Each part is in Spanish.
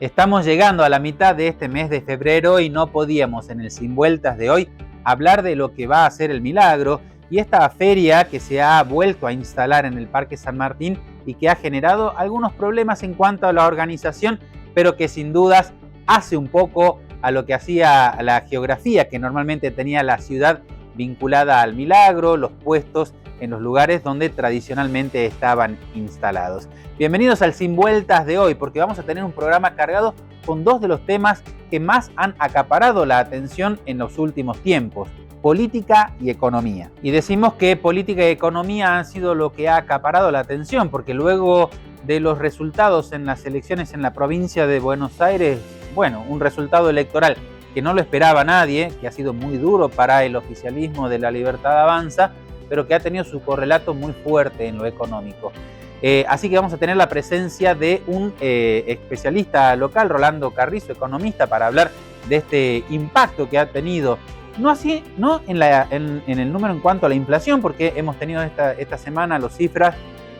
Estamos llegando a la mitad de este mes de febrero y no podíamos en el Sin Vueltas de hoy hablar de lo que va a ser el Milagro y esta feria que se ha vuelto a instalar en el Parque San Martín y que ha generado algunos problemas en cuanto a la organización, pero que sin dudas hace un poco a lo que hacía la geografía que normalmente tenía la ciudad vinculada al Milagro, los puestos en los lugares donde tradicionalmente estaban instalados. Bienvenidos al Sin Vueltas de hoy, porque vamos a tener un programa cargado con dos de los temas que más han acaparado la atención en los últimos tiempos: política y economía. Y decimos que política y economía han sido lo que ha acaparado la atención, porque luego de los resultados en las elecciones en la provincia de Buenos Aires, bueno, un resultado electoral que no lo esperaba nadie, que ha sido muy duro para el oficialismo de La Libertad Avanza, pero que ha tenido su correlato muy fuerte en lo económico. Así que vamos a tener la presencia de un especialista local, Rolando Carrizo, economista, para hablar de este impacto que ha tenido, no en el número en cuanto a la inflación, porque hemos tenido esta semana las cifras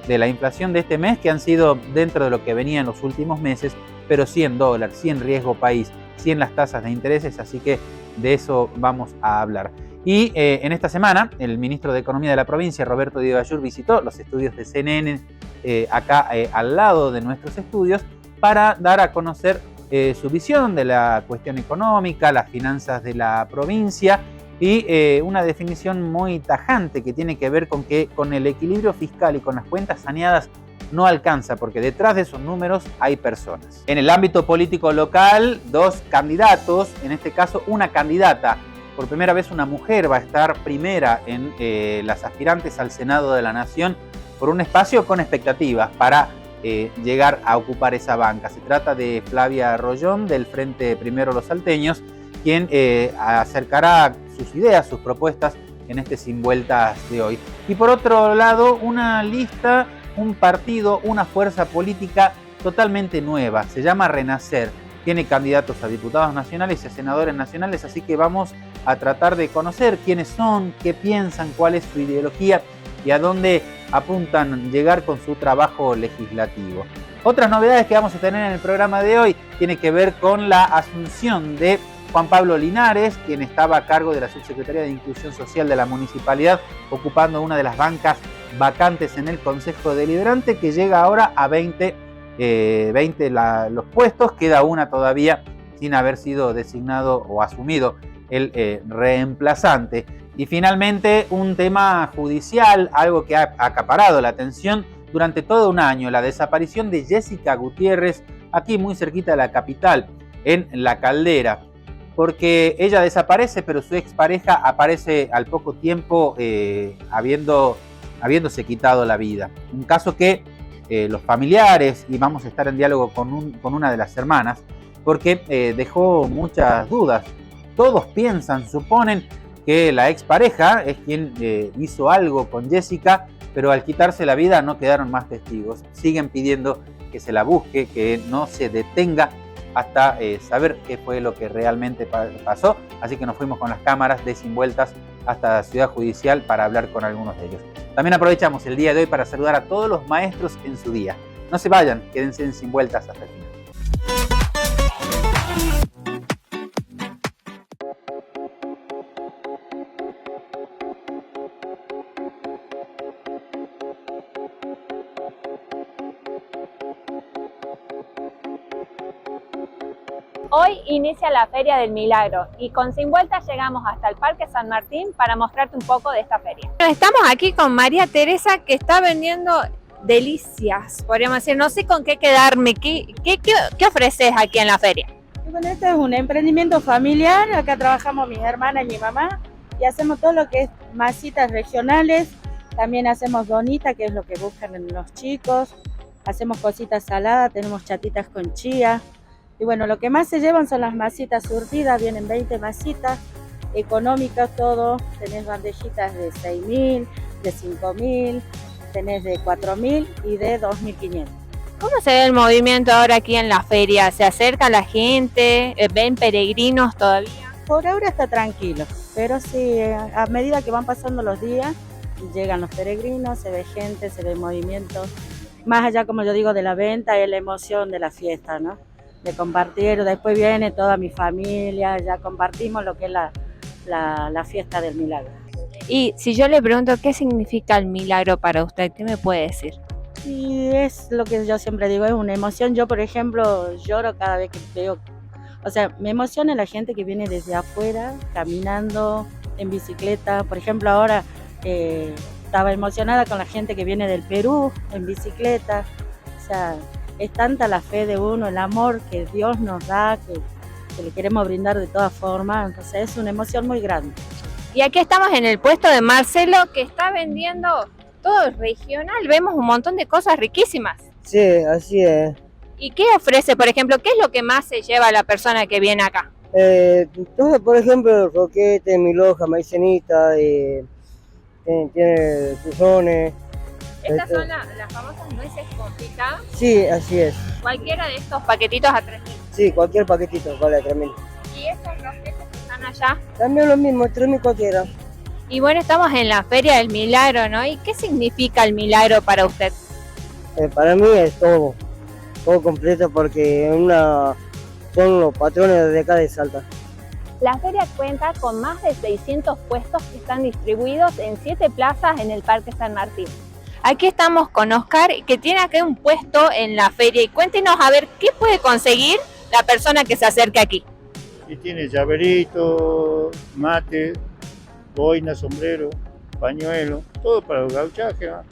de la inflación de este mes que han sido dentro de lo que venía en los últimos meses, pero sí en dólar, sí en riesgo país, sí en las tasas de intereses, así que de eso vamos a hablar. Y en esta semana, el ministro de Economía de la provincia, Roberto Di Ballur, visitó los estudios de CNN acá al lado de nuestros estudios para dar a conocer su visión de la cuestión económica, las finanzas de la provincia y una definición muy tajante que tiene que ver con que con el equilibrio fiscal y con las cuentas saneadas no alcanza, porque detrás de esos números hay personas. En el ámbito político local, dos candidatos, en este caso una candidata. Por primera vez una mujer va a estar primera en las aspirantes al Senado de la Nación por un espacio con expectativas para llegar a ocupar esa banca. Se trata de Flavia Rollón, del Frente Primero Los Salteños, quien acercará sus ideas, sus propuestas en este Sin Vueltas de hoy. Y por otro lado, una lista, un partido, una fuerza política totalmente nueva. Se llama Renacer. Tiene candidatos a diputados nacionales y a senadores nacionales, así que vamos a tratar de conocer quiénes son, qué piensan, cuál es su ideología y a dónde apuntan llegar con su trabajo legislativo. Otras novedades que vamos a tener en el programa de hoy tiene que ver con la asunción de Juan Pablo Linares, quien estaba a cargo de la Subsecretaría de Inclusión Social de la Municipalidad, ocupando una de las bancas vacantes en el Consejo Deliberante, que llega ahora a 20 los puestos, queda una todavía sin haber sido designado o asumido el reemplazante. Y finalmente un tema judicial, algo que ha acaparado la atención durante todo un año: la desaparición de Jessica Gutiérrez, aquí muy cerquita de la capital, en La Caldera, porque ella desaparece, pero su expareja aparece al poco tiempo habiéndose quitado la vida. Un caso que los familiares, y vamos a estar en diálogo con una de las hermanas, porque dejó muchas dudas. Todos piensan, suponen que la expareja es quien hizo algo con Jessica, pero al quitarse la vida no quedaron más testigos. Siguen pidiendo que se la busque, que no se detenga hasta saber qué fue lo que realmente pasó. Así que nos fuimos con las cámaras de Sin Vueltas hasta la Ciudad Judicial para hablar con algunos de ellos. También aprovechamos el día de hoy para saludar a todos los maestros en su día. No se vayan, quédense en Sin Vueltas hasta el final. Hoy inicia la Feria del Milagro y con Sin Vueltas llegamos hasta el Parque San Martín para mostrarte un poco de esta feria. Estamos aquí con María Teresa, que está vendiendo delicias, podríamos decir. No sé con qué quedarme. ¿Qué ofreces aquí en la feria? Bueno, este es un emprendimiento familiar. Acá trabajamos mis hermanas y mi mamá y hacemos todo lo que es masitas regionales. También hacemos donitas, que es lo que buscan los chicos. Hacemos cositas saladas, tenemos chatitas con chía. Y bueno, lo que más se llevan son las masitas surtidas. Vienen 20 masitas, económicas todo. Tenés bandejitas de 6.000, de 5.000, tenés de 4.000 y de 2.500. ¿Cómo se ve el movimiento ahora aquí en la feria? ¿Se acerca la gente? ¿Ven peregrinos todavía? Por ahora está tranquilo, pero sí, a medida que van pasando los días, llegan los peregrinos, se ve gente, se ve movimiento. Más allá, como yo digo, de la venta, es la emoción de la fiesta, ¿no? de compartir. Después viene toda mi familia, ya compartimos lo que es la fiesta del milagro. Y si yo le pregunto qué significa el milagro para usted, ¿qué me puede decir? Y es lo que yo siempre digo, es una emoción. Yo, por ejemplo, lloro cada vez que veo, o sea, me emociona la gente que viene desde afuera, caminando, en bicicleta. Por ejemplo, ahora estaba emocionada con la gente que viene del Perú en bicicleta. O sea, es tanta la fe de uno, el amor que Dios nos da, que le queremos brindar de todas formas. Entonces es una emoción muy grande. Y aquí estamos en el puesto de Marcelo, que está vendiendo todo regional. Vemos un montón de cosas riquísimas. Sí, así es. ¿Y qué ofrece, por ejemplo? ¿Qué es lo que más se lleva a la persona que viene acá? Todo, por ejemplo, roquete, milhoja, maicenita, tiene turrones. Estas son las famosas nueces confitadas. Sí, así es. Cualquiera de estos paquetitos a 3.000. Sí, cualquier paquetito vale 3.000. ¿Y estos roquetes que están allá? También lo mismo, 3.000 cualquiera. Y bueno, estamos en la Feria del Milagro, ¿no? ¿Y qué significa el milagro para usted? Para mí es todo completo porque son los patrones de acá de Salta. La feria cuenta con más de 600 puestos que están distribuidos en 7 plazas en el Parque San Martín. Aquí estamos con Oscar, que tiene acá un puesto en la feria. Y cuéntenos a ver qué puede conseguir la persona que se acerque aquí. Y tiene llaverito, mate, boina, sombrero, pañuelo, todo para el gauchaje, ¿no?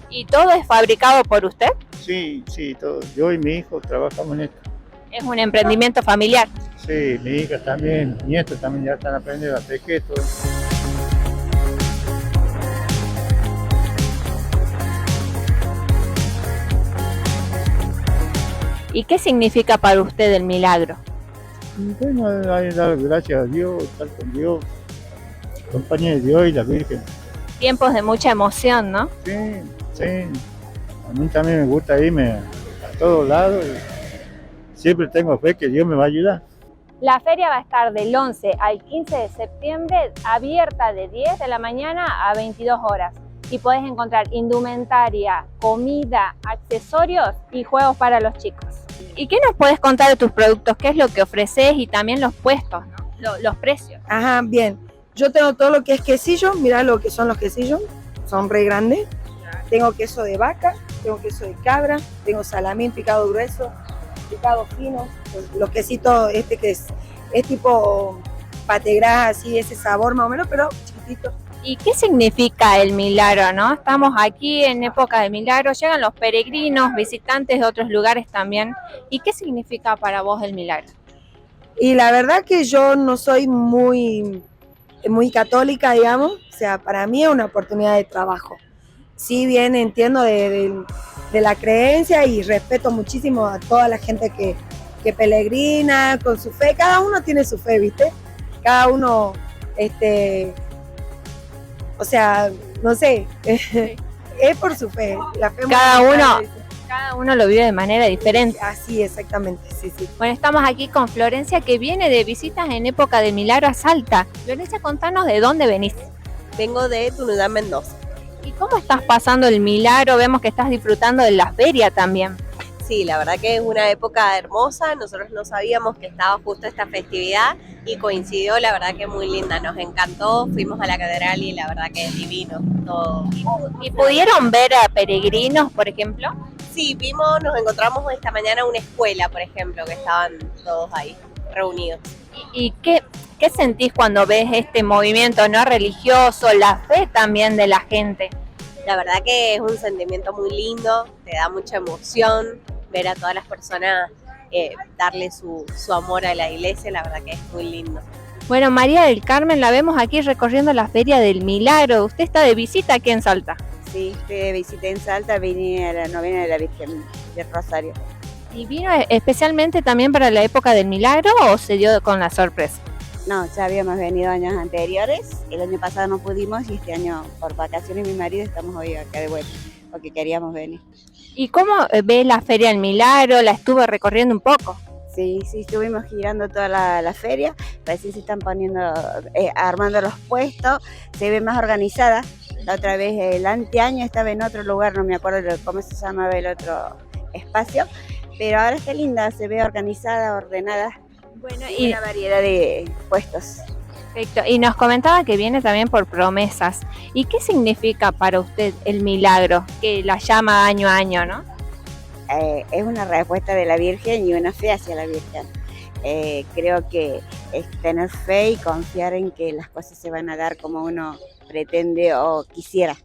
¿Y todo es fabricado por usted? Sí, todo. Yo y mi hijo trabajamos en esto. Es un emprendimiento familiar. Sí, mi hija también, mi nieto también ya están aprendiendo a tejer todo. ¿Y qué significa para usted el milagro? Bueno, hay que dar gracias a Dios, estar con Dios, compañía de Dios y la Virgen. Tiempos de mucha emoción, ¿no? Sí. A mí también me gusta irme a todos lados y siempre tengo fe que Dios me va a ayudar. La feria va a estar del 11 al 15 de septiembre, abierta de 10 de la mañana a 22 horas. Y podés encontrar indumentaria, comida, accesorios y juegos para los chicos. ¿Y qué nos puedes contar de tus productos? ¿Qué es lo que ofreces y también los puestos, ¿no? Los precios? Ajá, bien. Yo tengo todo lo que es quesillo, mirá lo que son los quesillos, son re grandes. Tengo queso de vaca, tengo queso de cabra, tengo salamín picado grueso, picado fino, los quesitos que es tipo pategras, así, ese sabor más o menos, pero chiquitito. ¿Y qué significa el milagro, no? Estamos aquí en época de milagro, llegan los peregrinos, visitantes de otros lugares también. ¿Y qué significa para vos el milagro? Y la verdad que yo no soy muy católica, digamos, o sea, para mí es una oportunidad de trabajo. Sí, bien, entiendo de la creencia y respeto muchísimo a toda la gente que peregrina con su fe. Cada uno tiene su fe, ¿viste? Cada uno, o sea, no sé, es por su fe. La fe Cada uno lo vive de manera diferente. Así, exactamente, sí. Bueno, estamos aquí con Florencia, que viene de visitas en época de milagro a Salta. Florencia, contanos de dónde venís. Vengo de Tunuyán, Mendoza. ¿Y cómo estás pasando el milagro? Vemos que estás disfrutando de la feria también. Sí, la verdad que es una época hermosa. Nosotros no sabíamos que estaba justo esta festividad y coincidió, la verdad que muy linda. Nos encantó, fuimos a la catedral y la verdad que es divino todo. ¿Y pudieron ver a peregrinos, por ejemplo? Sí, nos encontramos esta mañana una escuela, por ejemplo, que estaban todos ahí reunidos. ¿Y qué sentís cuando ves este movimiento no religioso, la fe también de la gente? La verdad que es un sentimiento muy lindo, te da mucha emoción ver a todas las personas darle su amor a la iglesia, la verdad que es muy lindo. Bueno, María del Carmen, la vemos aquí recorriendo la Feria del Milagro. ¿Usted está de visita aquí en Salta? Sí, estoy de visita en Salta, vine a la novena de la Virgen del Rosario. ¿Y vino especialmente también para la época del Milagro o se dio con la sorpresa? No, ya habíamos venido años anteriores, el año pasado no pudimos y este año por vacaciones mi marido estamos hoy acá de vuelta, porque queríamos venir. ¿Y cómo ve la Feria del Milagro? ¿La estuvo recorriendo un poco? Sí, estuvimos girando toda la feria, recién se están armando los puestos, se ve más organizada. La otra vez, el anteaño estaba en otro lugar, no me acuerdo cómo se llamaba el otro espacio, pero ahora está linda, se ve organizada, ordenada, Bueno, y una variedad de puestos. perfecto. Y nos comentaba que viene también por promesas. ¿Y qué significa para usted el milagro que la llama año a año, no? Es una respuesta de la Virgen y una fe hacia la Virgen. Creo que es tener fe y confiar en que las cosas se van a dar como uno pretende o quisiera.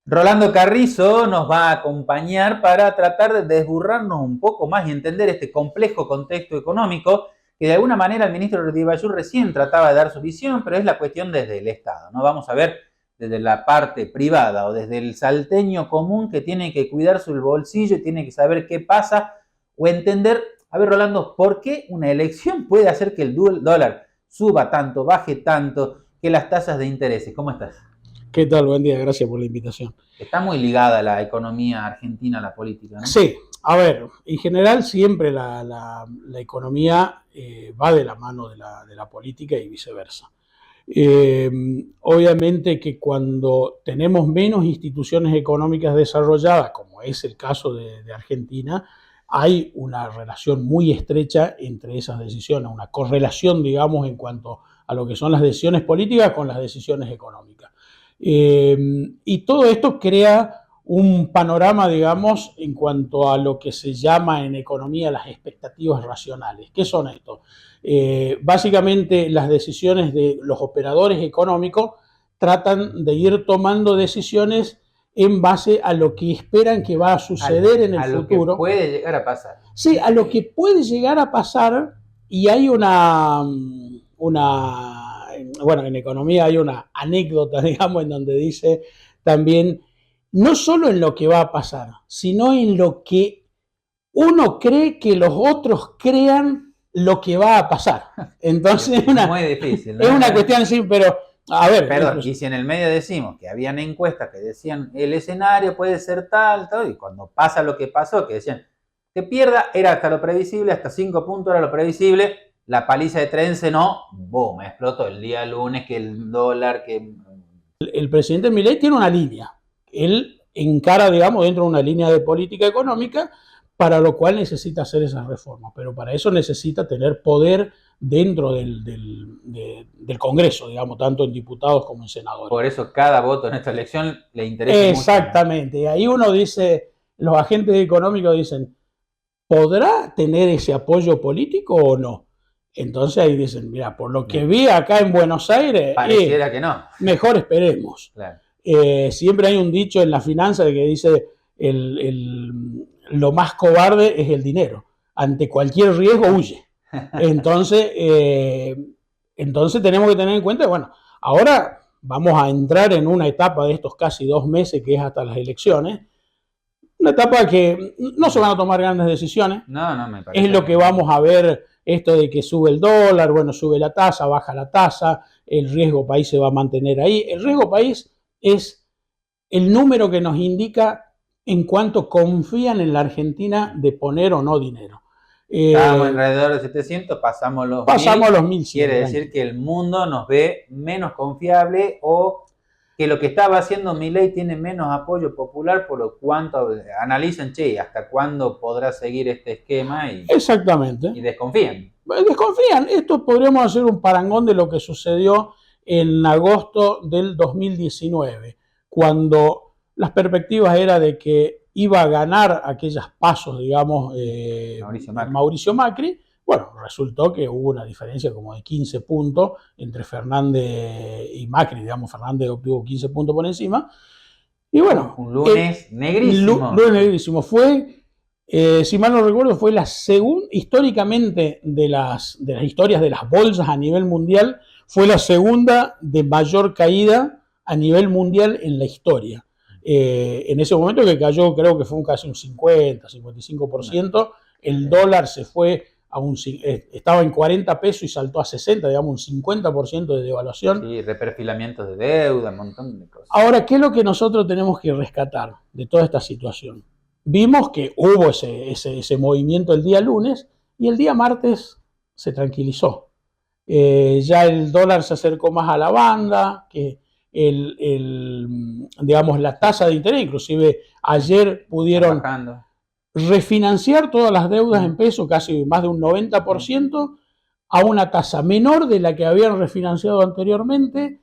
Rolando Carrizo nos va a acompañar para tratar de desburrarnos un poco más y entender este complejo contexto económico que de alguna manera el ministro Ribayú recién trataba de dar su visión, pero es la cuestión desde el Estado, ¿no? Vamos a ver desde la parte privada o desde el salteño común que tiene que cuidar su bolsillo y tiene que saber qué pasa o entender, a ver Rolando, ¿por qué una elección puede hacer que el dólar suba tanto, baje tanto, que las tasas de intereses? ¿Cómo estás? ¿Qué tal? Buen día, gracias por la invitación. Está muy ligada la economía argentina a la política, ¿no? Sí, a ver, en general siempre la economía va de la mano de la política y viceversa. Obviamente que cuando tenemos menos instituciones económicas desarrolladas, como es el caso de Argentina, hay una relación muy estrecha entre esas decisiones, una correlación, digamos, en cuanto a lo que son las decisiones políticas con las decisiones económicas. Y todo esto crea un panorama, digamos, en cuanto a lo que se llama en economía las expectativas racionales. ¿Qué son estos? Básicamente las decisiones de los operadores económicos tratan de ir tomando decisiones en base a lo que esperan que va a suceder en el futuro. A lo que puede llegar a pasar. Sí, a lo que puede llegar a pasar, y hay bueno, en economía hay una anécdota, digamos, en donde dice también, no solo en lo que va a pasar, sino en lo que uno cree que los otros crean lo que va a pasar. Entonces es muy difícil, ¿no? Es una cuestión así, pero a ver. Perdón, y si en el medio decimos que habían encuestas que decían el escenario puede ser tal, y cuando pasa lo que pasó, que decían que pierda, era hasta lo previsible, hasta 5 puntos era lo previsible, la paliza de Trense no, boom, explotó el día lunes, que el dólar, que... El presidente Milei tiene una línea. Él encara, digamos, dentro de una línea de política económica, para lo cual necesita hacer esas reformas. Pero para eso necesita tener poder dentro del Congreso, digamos, tanto en diputados como en senadores. Por eso cada voto en esta elección le interesa exactamente. mucho. Y ahí uno dice, los agentes económicos dicen, ¿podrá tener ese apoyo político o no? Entonces ahí dicen, mira, por lo que vi acá en Buenos Aires, pareciera que no. Mejor esperemos. Claro. Siempre hay un dicho en la finanza que dice, lo más cobarde es el dinero. Ante cualquier riesgo huye. Entonces tenemos que tener en cuenta, bueno, ahora vamos a entrar en una etapa de estos casi 2 meses, que es hasta las elecciones. Una etapa que no se van a tomar grandes decisiones. No, me parece. Es lo que vamos a ver, esto de que sube el dólar, bueno, sube la tasa, baja la tasa, el riesgo país se va a mantener ahí. El riesgo país es el número que nos indica en cuánto confían en la Argentina de poner o no dinero. Estábamos alrededor de 700, pasamos los 1.100. Quiere decir que el mundo nos ve menos confiable o que lo que estaba haciendo Milei tiene menos apoyo popular, por lo cuanto analizan, hasta cuándo podrá seguir este esquema Exactamente. Y desconfían. Desconfían. Esto podríamos hacer un parangón de lo que sucedió en agosto del 2019, cuando las perspectivas eran de que iba a ganar aquellos pasos, digamos, Mauricio Macri. Bueno, resultó que hubo una diferencia como de 15 puntos entre Fernández y Macri, digamos, Fernández obtuvo 15 puntos por encima. Y bueno, un lunes negrísimo. Lunes negrísimo. Fue, si mal no recuerdo, fue la segunda, históricamente de las historias de las bolsas a nivel mundial, fue la segunda de mayor caída a nivel mundial en la historia. En ese momento que cayó, creo que fue casi un 50, 55%, el dólar se fue estaba en 40 pesos y saltó a 60, digamos un 50% de devaluación. Sí, reperfilamientos de deuda, un montón de cosas. Ahora, ¿qué es lo que nosotros tenemos que rescatar de toda esta situación? Vimos que hubo ese movimiento el día lunes y el día martes se tranquilizó. Ya el dólar se acercó más a la banda, que digamos, la tasa de interés. Inclusive ayer pudieron refinanciar todas las deudas en pesos, casi más de un 90%, a una tasa menor de la que habían refinanciado anteriormente,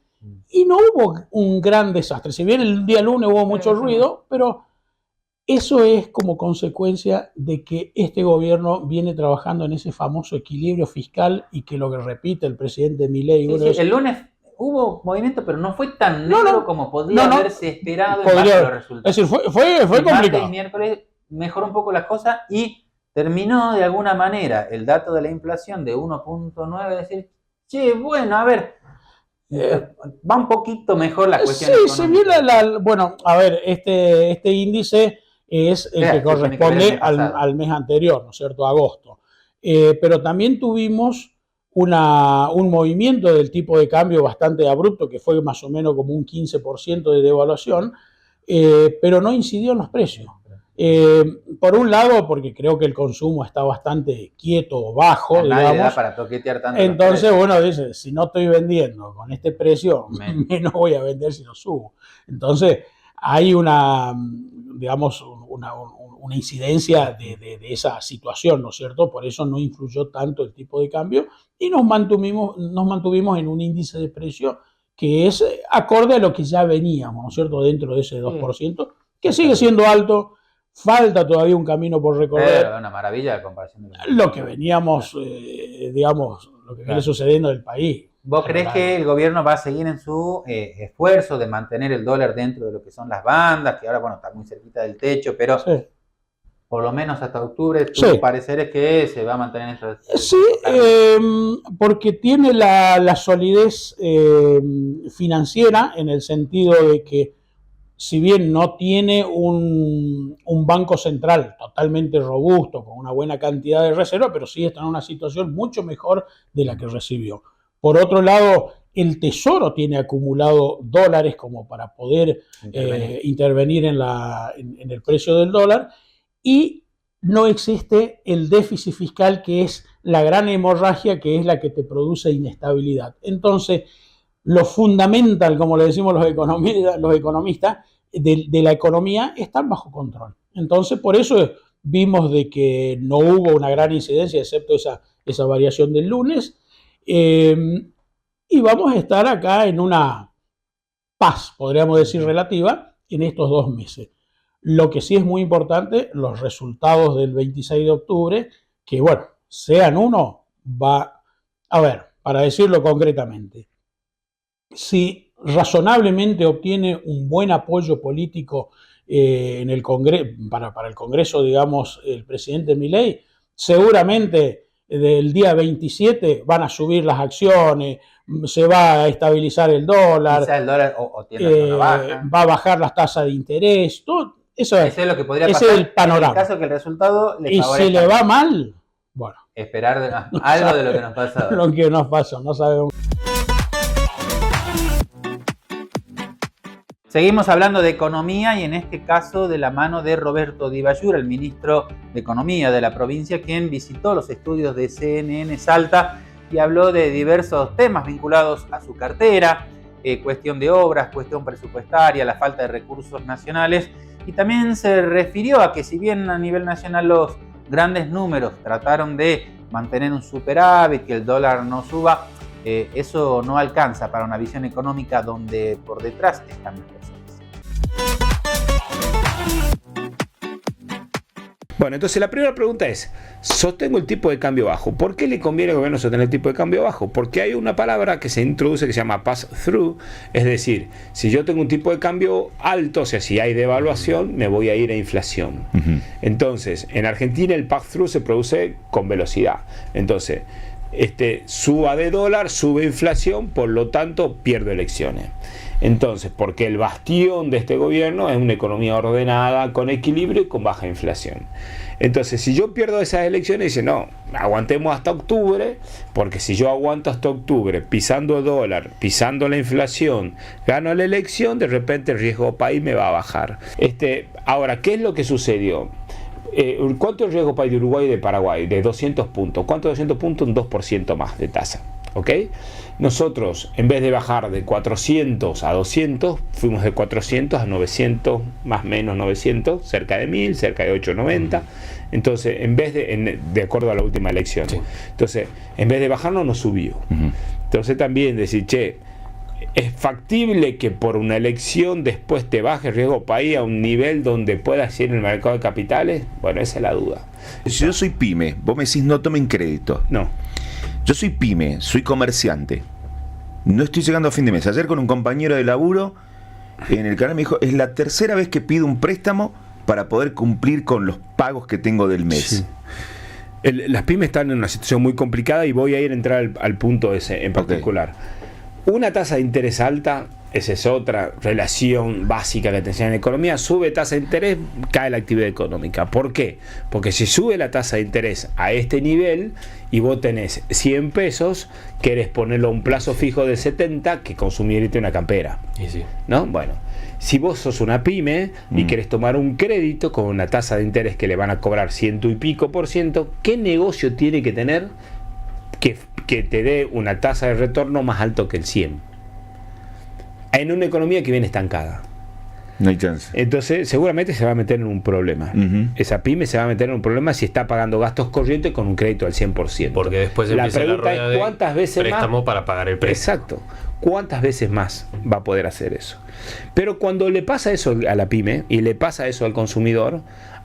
y no hubo un gran desastre. Si bien el día lunes hubo mucho ruido, pero eso es como consecuencia de que este gobierno viene trabajando en ese famoso equilibrio fiscal, y que lo que repite el presidente Milei. El lunes hubo movimiento, pero no fue tan negro como podría haberse esperado en base a los resultados. Es decir, fue complicado. Martes y miércoles mejoró un poco las cosas y terminó de alguna manera el dato de la inflación de 1.9, decir, che, bueno, a ver, va un poquito mejor la cuestión económica. Se viene bueno, a ver, este índice es el que corresponde al mes anterior, ¿no es cierto?, agosto. Pero también tuvimos un movimiento del tipo de cambio bastante abrupto, que fue más o menos como un 15% de devaluación, pero no incidió en los precios. Por un lado, porque creo que el consumo está bastante quieto o bajo, nadie le da para toquetear tanto. Entonces, bueno, dice, si no estoy vendiendo con este precio, menos voy a vender si no subo. Entonces, hay una incidencia de esa situación, ¿no es cierto? Por eso no influyó tanto el tipo de cambio, y nos mantuvimos en un índice de precio que es acorde a lo que ya veníamos, ¿no es cierto?, dentro de ese 2%, que sigue siendo alto. Falta todavía un camino por recorrer. Pero una maravilla de comparación. Lo que veníamos, lo que viene sucediendo en el país. ¿Vos crees que el gobierno va a seguir en su esfuerzo de mantener el dólar dentro de lo que son las bandas, que ahora, bueno, está muy cerquita del techo, pero por lo menos hasta octubre, tu parecer es que se va a mantener en eso? Sí, porque tiene la solidez financiera, en el sentido de que, si bien no tiene un banco central totalmente robusto, con una buena cantidad de reserva, pero sí está en una situación mucho mejor de la que recibió. Por otro lado, el Tesoro tiene acumulado dólares como para poder intervenir en el precio del dólar, y no existe el déficit fiscal, que es la gran hemorragia, que es la que te produce inestabilidad. Entonces, lo fundamental, como le decimos los economistas, de la economía están bajo control. Entonces, por eso vimos de que no hubo una gran incidencia, excepto esa variación del lunes, y vamos a estar acá en una paz, podríamos decir, relativa, en estos 2 meses. Lo que sí es muy importante, los resultados del 26 de octubre, que, bueno, sean uno, a ver, para decirlo concretamente, si razonablemente obtiene un buen apoyo político en el para el Congreso, digamos, el presidente Milei, seguramente del día 27 van a subir las acciones, se va a estabilizar el dólar, quizá el dólar va a bajar las tasas de interés, todo eso es lo que podría pasar. Ese es el panorama. En el caso que el resultado le favorezca. Y si le va mal, bueno, esperar algo de lo que nos pasa. Lo que nos pasó, no sabemos. Seguimos hablando de economía, y en este caso de la mano de Roberto Di Baiur, el ministro de Economía de la provincia, quien visitó los estudios de CNN Salta y habló de diversos temas vinculados a su cartera, cuestión de obras, cuestión presupuestaria, la falta de recursos nacionales, y también se refirió a que, si bien a nivel nacional los grandes números trataron de mantener un superávit, que el dólar no suba, eso no alcanza para una visión económica donde por detrás están las personas. Bueno, entonces la primera pregunta es, sostengo el tipo de cambio bajo. ¿Por qué le conviene al gobierno sostener el tipo de cambio bajo? Porque hay una palabra que se introduce que se llama pass-through, es decir, si yo tengo un tipo de cambio alto, o sea, si hay devaluación, me voy a ir a inflación. Entonces, en Argentina el pass-through se produce con velocidad. Entonces, suba de dólar, sube inflación, por lo tanto pierdo elecciones. Entonces, porque el bastión de este gobierno es una economía ordenada, con equilibrio y con baja inflación. Entonces, si yo pierdo esas elecciones, dice, no, aguantemos hasta octubre, porque si yo aguanto hasta octubre, pisando el dólar, pisando la inflación, gano la elección, de repente el riesgo país me va a bajar. Ahora, ¿qué es lo que sucedió? ¿Cuánto es el riesgo país de Uruguay y de Paraguay? De 200 puntos. ¿Cuánto 200 puntos? Un 2% más de tasa. ¿ok? Nosotros, en vez de bajar de 400 a 200, fuimos de 400 a 900, más o menos 900, cerca de 1000, cerca de 890. Entonces, en vez de acuerdo a la última elección. Sí. Entonces, en vez de bajarnos, nos subió. Entonces, también decir, che, ¿es factible que por una elección después te baje el riesgo país a un nivel donde puedas ir en el mercado de capitales? Bueno, esa es la duda. Si yo soy pyme, vos me decís no tomen crédito. No. Yo soy pyme, soy comerciante. No estoy llegando a fin de mes. Ayer con un compañero de laburo en el canal me dijo, es la tercera vez que pido un préstamo para poder cumplir con los pagos que tengo del mes. Sí. Las pymes están en una situación muy complicada y voy a entrar al punto ese en particular. Una tasa de interés alta, esa es otra relación básica que te enseñan en economía. Sube tasa de interés, cae la actividad económica. ¿Por qué? Porque si sube la tasa de interés a este nivel y vos tenés 100 pesos, querés ponerlo a un plazo fijo de 70 que consumirte una campera. Sí. ¿No? Bueno, si vos sos una pyme y querés tomar un crédito con una tasa de interés que le van a cobrar 100 y pico %, ¿qué negocio tiene que tener que te dé una tasa de retorno más alto que el 100? En una economía que viene estancada. No hay chance. Entonces, seguramente se va a meter en un problema. Esa pyme se va a meter en un problema si está pagando gastos corrientes con un crédito al 100%. Porque después la empieza pregunta la rueda es cuántas veces préstamo más para pagar el préstamo. Exacto. ¿Cuántas veces más va a poder hacer eso? Pero cuando le pasa eso a la pyme y le pasa eso al consumidor,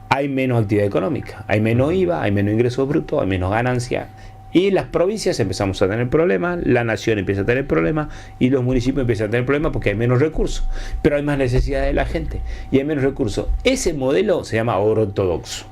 hay menos actividad económica, hay menos IVA, hay menos ingresos brutos, hay menos ganancia. Y las provincias empezamos a tener problemas, la nación empieza a tener problemas y los municipios empiezan a tener problemas porque hay menos recursos, pero hay más necesidad de la gente y hay menos recursos. Ese modelo se llama ortodoxo.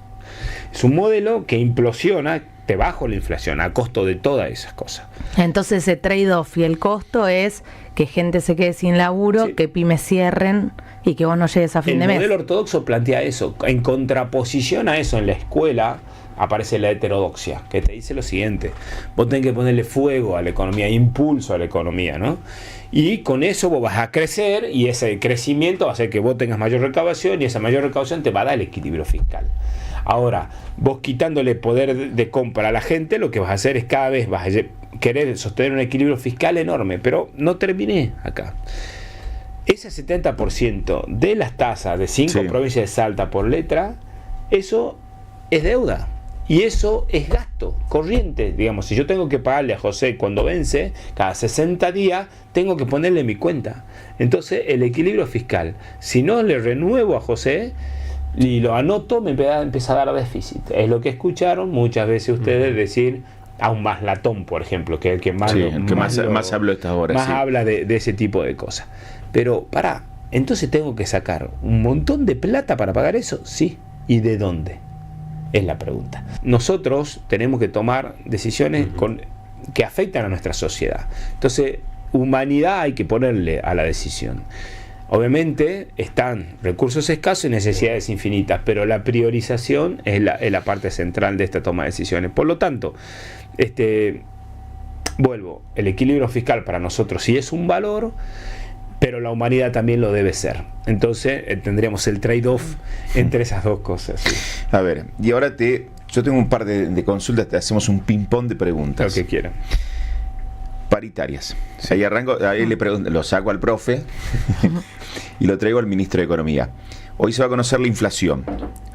Es un modelo que implosiona, te bajo la inflación a costo de todas esas cosas. Entonces ese trade-off y el costo es que gente se quede sin laburo, Sí. que pymes cierren y que vos no llegues a fin de mes. El modelo ortodoxo plantea eso. En contraposición a eso, en la escuela aparece la heterodoxia, que te dice lo siguiente: vos tenés que ponerle fuego a la economía, impulso a la economía, ¿no? Y con eso vos vas a crecer y ese crecimiento va a hacer que vos tengas mayor recaudación y esa mayor recaudación te va a dar el equilibrio fiscal. Ahora, vos quitándole poder de compra a la gente, lo que vas a hacer es cada vez vas a querer sostener un equilibrio fiscal enorme, pero no terminé acá. Ese 70% de las tasas de 5 provincias de Salta por letra, eso es deuda. Y eso es gasto corriente. Digamos, si yo tengo que pagarle a José cuando vence, cada 60 días, tengo que ponerle mi cuenta. Entonces, el equilibrio fiscal, si no le renuevo a José y lo anoto, me empieza a dar déficit. Es lo que escucharon muchas veces ustedes decir a un Maslatón, por ejemplo, que es el que más, más hablo estas horas. Más habla de ese tipo de cosas. Pero, entonces tengo que sacar un montón de plata para pagar eso, sí. ¿Y de dónde? Es la pregunta. Nosotros tenemos que tomar decisiones que afectan a nuestra sociedad. Entonces, humanidad hay que ponerle a la decisión. Obviamente están recursos escasos y necesidades infinitas, pero la priorización es la parte central de esta toma de decisiones. Por lo tanto, vuelvo, el equilibrio fiscal para nosotros sí es un valor, pero la humanidad también lo debe ser. Entonces tendríamos el trade-off entre esas dos cosas. Sí. A ver, y ahora yo tengo un par de consultas, te hacemos un ping-pong de preguntas. Lo que quieran. Paritarias. Ahí arranco, ahí le pregunto, lo saco al profe y lo traigo al ministro de Economía. Hoy se va a conocer la inflación.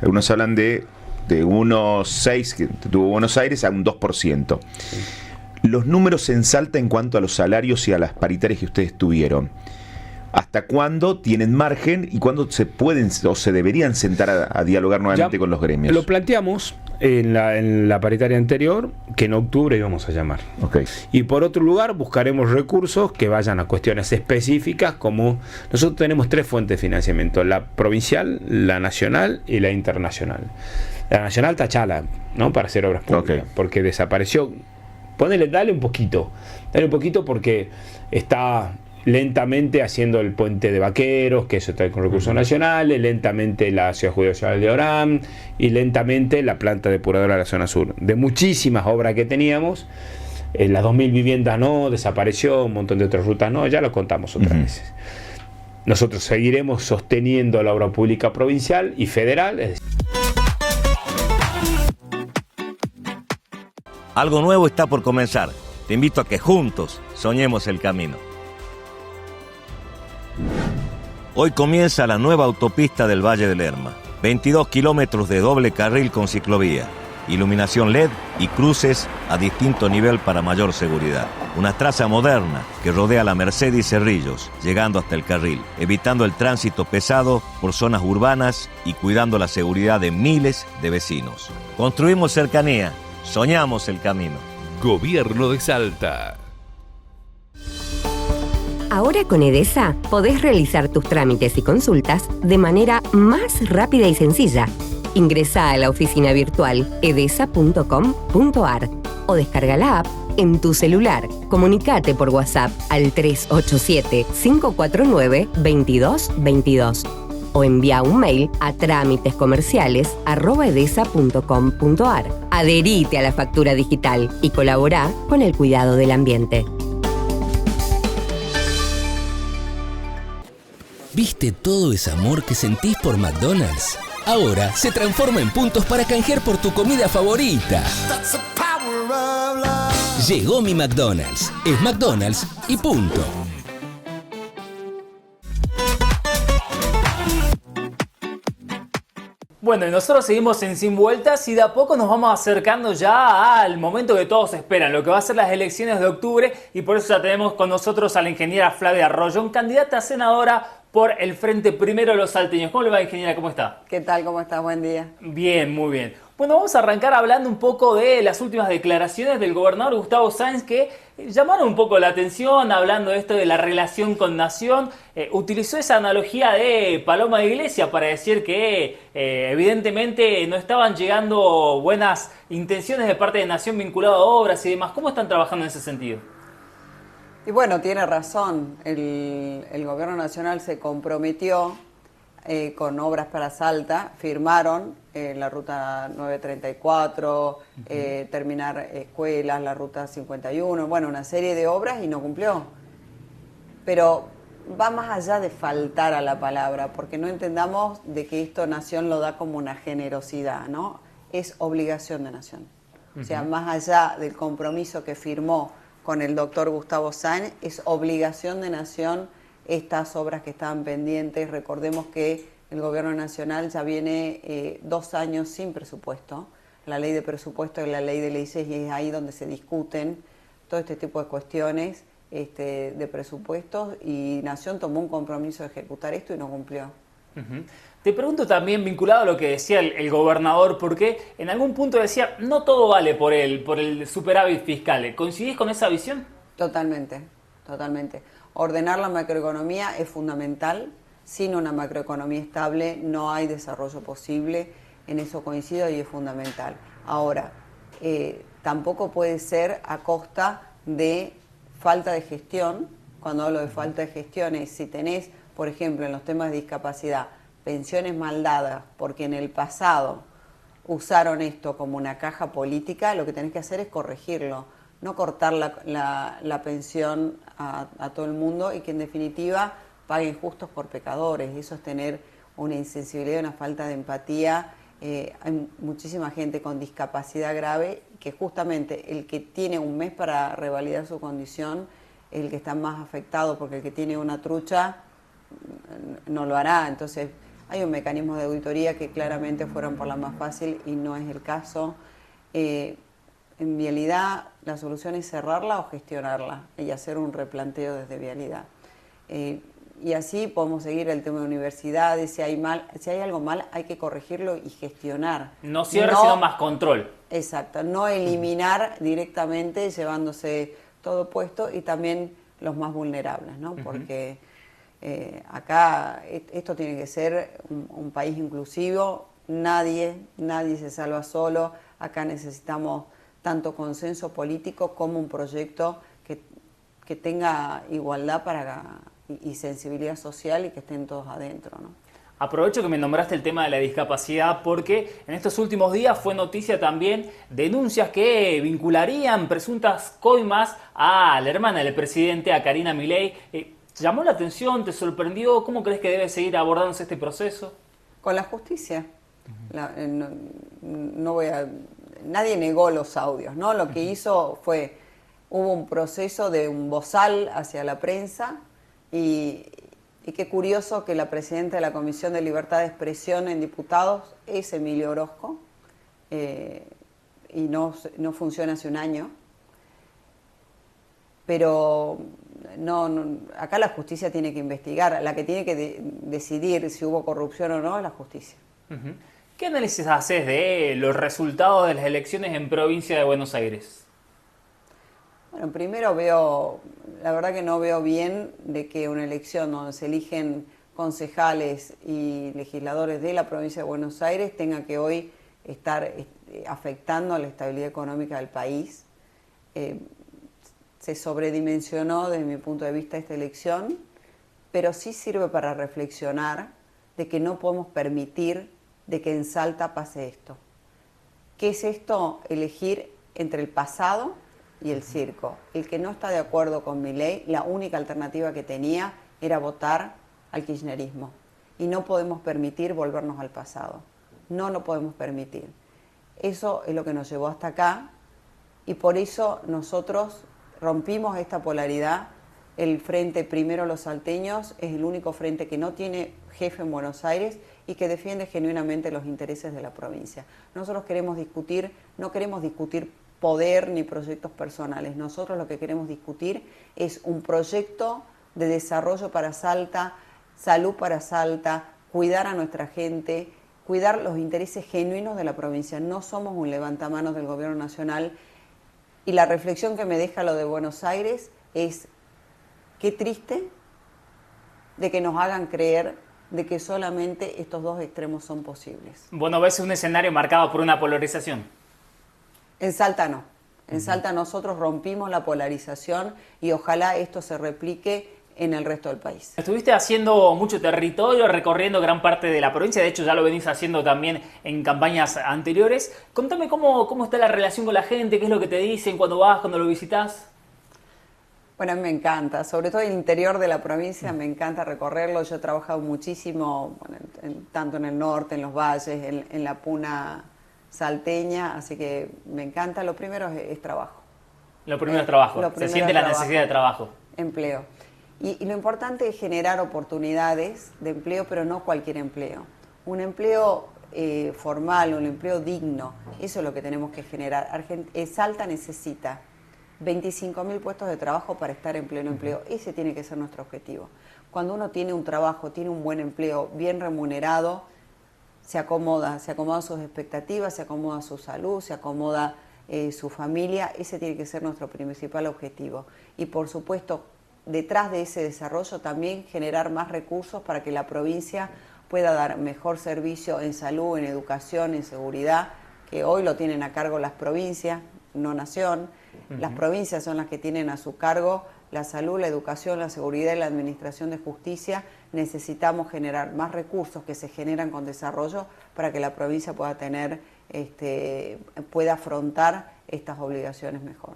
Algunos hablan de 1,6 que tuvo Buenos Aires a un 2%. Los números en Salta en cuanto a los salarios y a las paritarias que ustedes tuvieron, ¿hasta cuándo tienen margen y cuándo se pueden o se deberían sentar a dialogar nuevamente con los gremios? Lo planteamos en la paritaria anterior, que en octubre íbamos a llamar. Okay. Y por otro lugar, buscaremos recursos que vayan a cuestiones específicas, como nosotros tenemos 3 fuentes de financiamiento: la provincial, la nacional y la internacional. La nacional tachala, ¿no? Para hacer obras públicas, porque desapareció. Dale un poquito porque está lentamente haciendo el puente de Vaqueros, que eso está con recursos nacionales, lentamente la ciudad judicial de Orán y lentamente la planta depuradora de la zona sur. De muchísimas obras que teníamos, las 2.000 viviendas no, desapareció, un montón de otras rutas no, ya lo contamos otras veces. Nosotros seguiremos sosteniendo la obra pública provincial y federal, es decir, algo nuevo está por comenzar. Te invito a que juntos soñemos el camino. Hoy comienza la nueva autopista del Valle del Lerma. 22 kilómetros de doble carril con ciclovía, iluminación LED y cruces a distinto nivel para mayor seguridad. Una traza moderna que rodea la Merced y Cerrillos, llegando hasta el carril, evitando el tránsito pesado por zonas urbanas y cuidando la seguridad de miles de vecinos. Construimos cercanía, soñamos el camino. Gobierno de Salta. Ahora con Edesa podés realizar tus trámites y consultas de manera más rápida y sencilla. Ingresá a la oficina virtual edesa.com.ar o descarga la app en tu celular. Comunicate por WhatsApp al 387-549-2222 o envía un mail a trámitescomerciales@edesa.com.ar. Adherite a la factura digital y colabora con el cuidado del ambiente. ¿Viste todo ese amor que sentís por McDonald's? Ahora se transforma en puntos para canjear por tu comida favorita. Llegó mi McDonald's. Es McDonald's y punto. Bueno, y nosotros seguimos en Sin Vueltas y de a poco nos vamos acercando ya al momento que todos esperan, lo que va a ser las elecciones de octubre, y por eso ya tenemos con nosotros a la ingeniera Flavia Rollón, candidata a senadora por el Frente Primero de los Salteños. ¿Cómo le va, ingeniera? ¿Cómo está? ¿Qué tal? ¿Cómo estás? Buen día. Bien, muy bien. Bueno, vamos a arrancar hablando un poco de las últimas declaraciones del gobernador Gustavo Sáenz, que llamaron un poco la atención, hablando de esto de la relación con Nación. Utilizó esa analogía de Paloma de Iglesia para decir que evidentemente no estaban llegando buenas intenciones de parte de Nación vinculado a obras y demás. ¿Cómo están trabajando en ese sentido? Y bueno, tiene razón. El gobierno nacional se comprometió con obras para Salta, firmaron la ruta 934, terminar escuelas, la ruta 51, bueno, una serie de obras y no cumplió. Pero va más allá de faltar a la palabra, porque no entendamos de que esto Nación lo da como una generosidad, ¿no? Es obligación de Nación. O sea, más allá del compromiso que firmó con el doctor Gustavo Sáenz, es obligación de Nación estas obras que estaban pendientes. Recordemos que el gobierno nacional ya viene 2 años sin presupuesto, la ley de presupuesto y la ley de leyes, y es ahí donde se discuten todo este tipo de cuestiones de presupuestos, y Nación tomó un compromiso de ejecutar esto y no cumplió. Te pregunto también, vinculado a lo que decía el gobernador, porque en algún punto decía, no todo vale por el superávit fiscal. ¿Coincidís con esa visión? Totalmente, totalmente. Ordenar la macroeconomía es fundamental. Sin una macroeconomía estable no hay desarrollo posible. En eso coincido y es fundamental. Ahora, tampoco puede ser a costa de falta de gestión. Cuando hablo de falta de gestión es si tenés, por ejemplo, en los temas de discapacidad, pensiones mal dadas, porque en el pasado usaron esto como una caja política, lo que tenés que hacer es corregirlo, no cortar la pensión a todo el mundo, y que en definitiva paguen justos por pecadores. Eso es tener una insensibilidad, una falta de empatía. Hay muchísima gente con discapacidad grave que justamente el que tiene un mes para revalidar su condición es el que está más afectado, porque el que tiene una trucha no lo hará. Entonces hay un mecanismo de auditoría que claramente fueron por la más fácil y no es el caso. En vialidad la solución es cerrarla o gestionarla y hacer un replanteo desde vialidad. Y así podemos seguir el tema de universidades. Si hay algo mal hay que corregirlo y gestionar. No cierre, sino más control. Exacto, no eliminar directamente llevándose todo puesto, y también los más vulnerables, ¿no? Porque acá esto tiene que ser un país inclusivo. Nadie se salva solo. Acá necesitamos tanto consenso político como un proyecto que tenga igualdad y sensibilidad social, y que estén todos adentro, ¿no? Aprovecho que me nombraste el tema de la discapacidad, porque en estos últimos días fue noticia también denuncias que vincularían presuntas coimas a la hermana del presidente, a Karina Milei. ¿Llamó la atención? ¿Te sorprendió? ¿Cómo crees que debe seguir abordándose este proceso? Con la justicia. Nadie negó los audios, ¿no? Lo que hizo fue hubo un proceso de un bozal hacia la prensa y qué curioso que la presidenta de la Comisión de Libertad de Expresión en Diputados es Emilio Orozco, y no funciona hace un año. Pero acá la justicia tiene que investigar, la que tiene que decidir si hubo corrupción o no es la justicia. ¿Qué análisis haces de los resultados de las elecciones en provincia de Buenos Aires? Bueno, primero la verdad que no veo bien de que una elección donde se eligen concejales y legisladores de la provincia de Buenos Aires tenga que hoy estar afectando a la estabilidad económica del país. Se sobredimensionó desde mi punto de vista esta elección, pero sí sirve para reflexionar de que no podemos permitir de que en Salta pase esto. ¿Qué es esto? Elegir entre el pasado y el circo. El que no está de acuerdo con Milei, la única alternativa que tenía era votar al kirchnerismo. Y no podemos permitir volvernos al pasado. No lo podemos permitir. Eso es lo que nos llevó hasta acá y por eso nosotros rompimos esta polaridad. El frente Primero los Salteños es el único frente que no tiene jefe en Buenos Aires y que defiende genuinamente los intereses de la provincia. Nosotros queremos discutir, no queremos discutir poder ni proyectos personales. Nosotros lo que queremos discutir es un proyecto de desarrollo para Salta, salud para Salta, cuidar a nuestra gente, cuidar los intereses genuinos de la provincia. No somos un levantamanos del gobierno nacional. Y la reflexión que me deja lo de Buenos Aires es qué triste de que nos hagan creer de que solamente estos dos extremos son posibles. Bueno, ¿ves un escenario marcado por una polarización? En Salta no. En Salta nosotros rompimos la polarización y ojalá esto se replique en el resto del país. Estuviste haciendo mucho territorio, recorriendo gran parte de la provincia, de hecho ya lo venís haciendo también en campañas anteriores. Contame cómo está la relación con la gente, qué es lo que te dicen cuando vas, cuando lo visitas. Bueno, a mí me encanta, sobre todo el interior de la provincia, me encanta recorrerlo. Yo he trabajado muchísimo, tanto en el norte, en los valles, en la puna salteña, así que me encanta. Lo primero es trabajo. Lo primero es trabajo, se siente la necesidad de trabajo. Empleo. Y lo importante es generar oportunidades de empleo, pero no cualquier empleo. Un empleo formal, un empleo digno, eso es lo que tenemos que generar. Salta necesita 25.000 puestos de trabajo para estar en pleno empleo. Ese tiene que ser nuestro objetivo. Cuando uno tiene un trabajo, tiene un buen empleo, bien remunerado, se acomoda a sus expectativas, se acomoda a su salud, se acomoda su familia. Ese tiene que ser nuestro principal objetivo. Y por supuesto, detrás de ese desarrollo también generar más recursos para que la provincia pueda dar mejor servicio en salud, en educación, en seguridad, que hoy lo tienen a cargo las provincias, no nación. Las provincias son las que tienen a su cargo la salud, la educación, la seguridad y la administración de justicia. Necesitamos generar más recursos que se generan con desarrollo para que la provincia pueda pueda afrontar estas obligaciones mejor.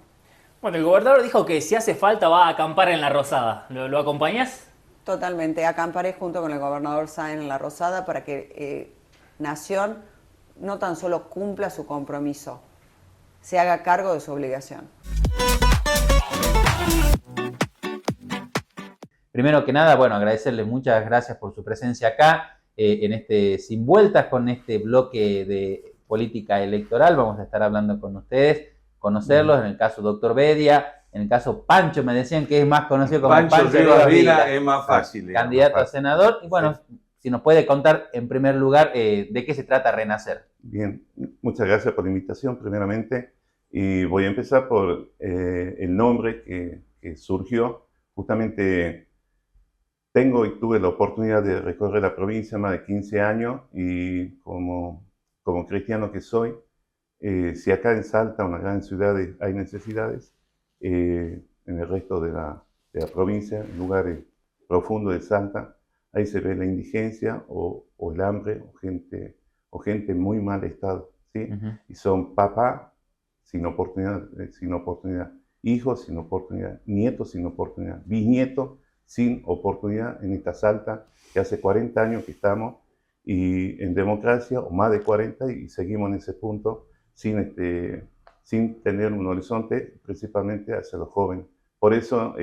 Bueno, el gobernador dijo que si hace falta va a acampar en La Rosada. ¿Lo acompañás? Totalmente. Acamparé junto con el gobernador Sáenz en La Rosada para que Nación no tan solo cumpla su compromiso, se haga cargo de su obligación. Primero que nada, bueno, agradecerle muchas gracias por su presencia acá en este Sin Vueltas con este bloque de política electoral. Vamos a estar hablando con ustedes, conocerlos, en el caso Doctor Bedia, en el caso Pancho, me decían que es más conocido como Pancho Rivas Vila, es más fácil. Candidato a senador. Y bueno, si nos puede contar en primer lugar de qué se trata Renacer. Bien, muchas gracias por la invitación primeramente. Y voy a empezar por el nombre que surgió. Justamente tengo y tuve la oportunidad de recorrer la provincia más de 15 años y como cristiano que soy, si acá en Salta, una gran ciudad, hay necesidades, en el resto de la provincia, en lugares profundos de Salta, ahí se ve la indigencia o el hambre o gente en muy mal estado, ¿sí? Y son papás sin oportunidad, hijos sin oportunidad, nietos sin oportunidad, bisnietos sin oportunidad en esta Salta, que hace 40 años que estamos y en democracia, o más de 40, y seguimos en ese punto sin sin tener un horizonte principalmente hacia los jóvenes. Por eso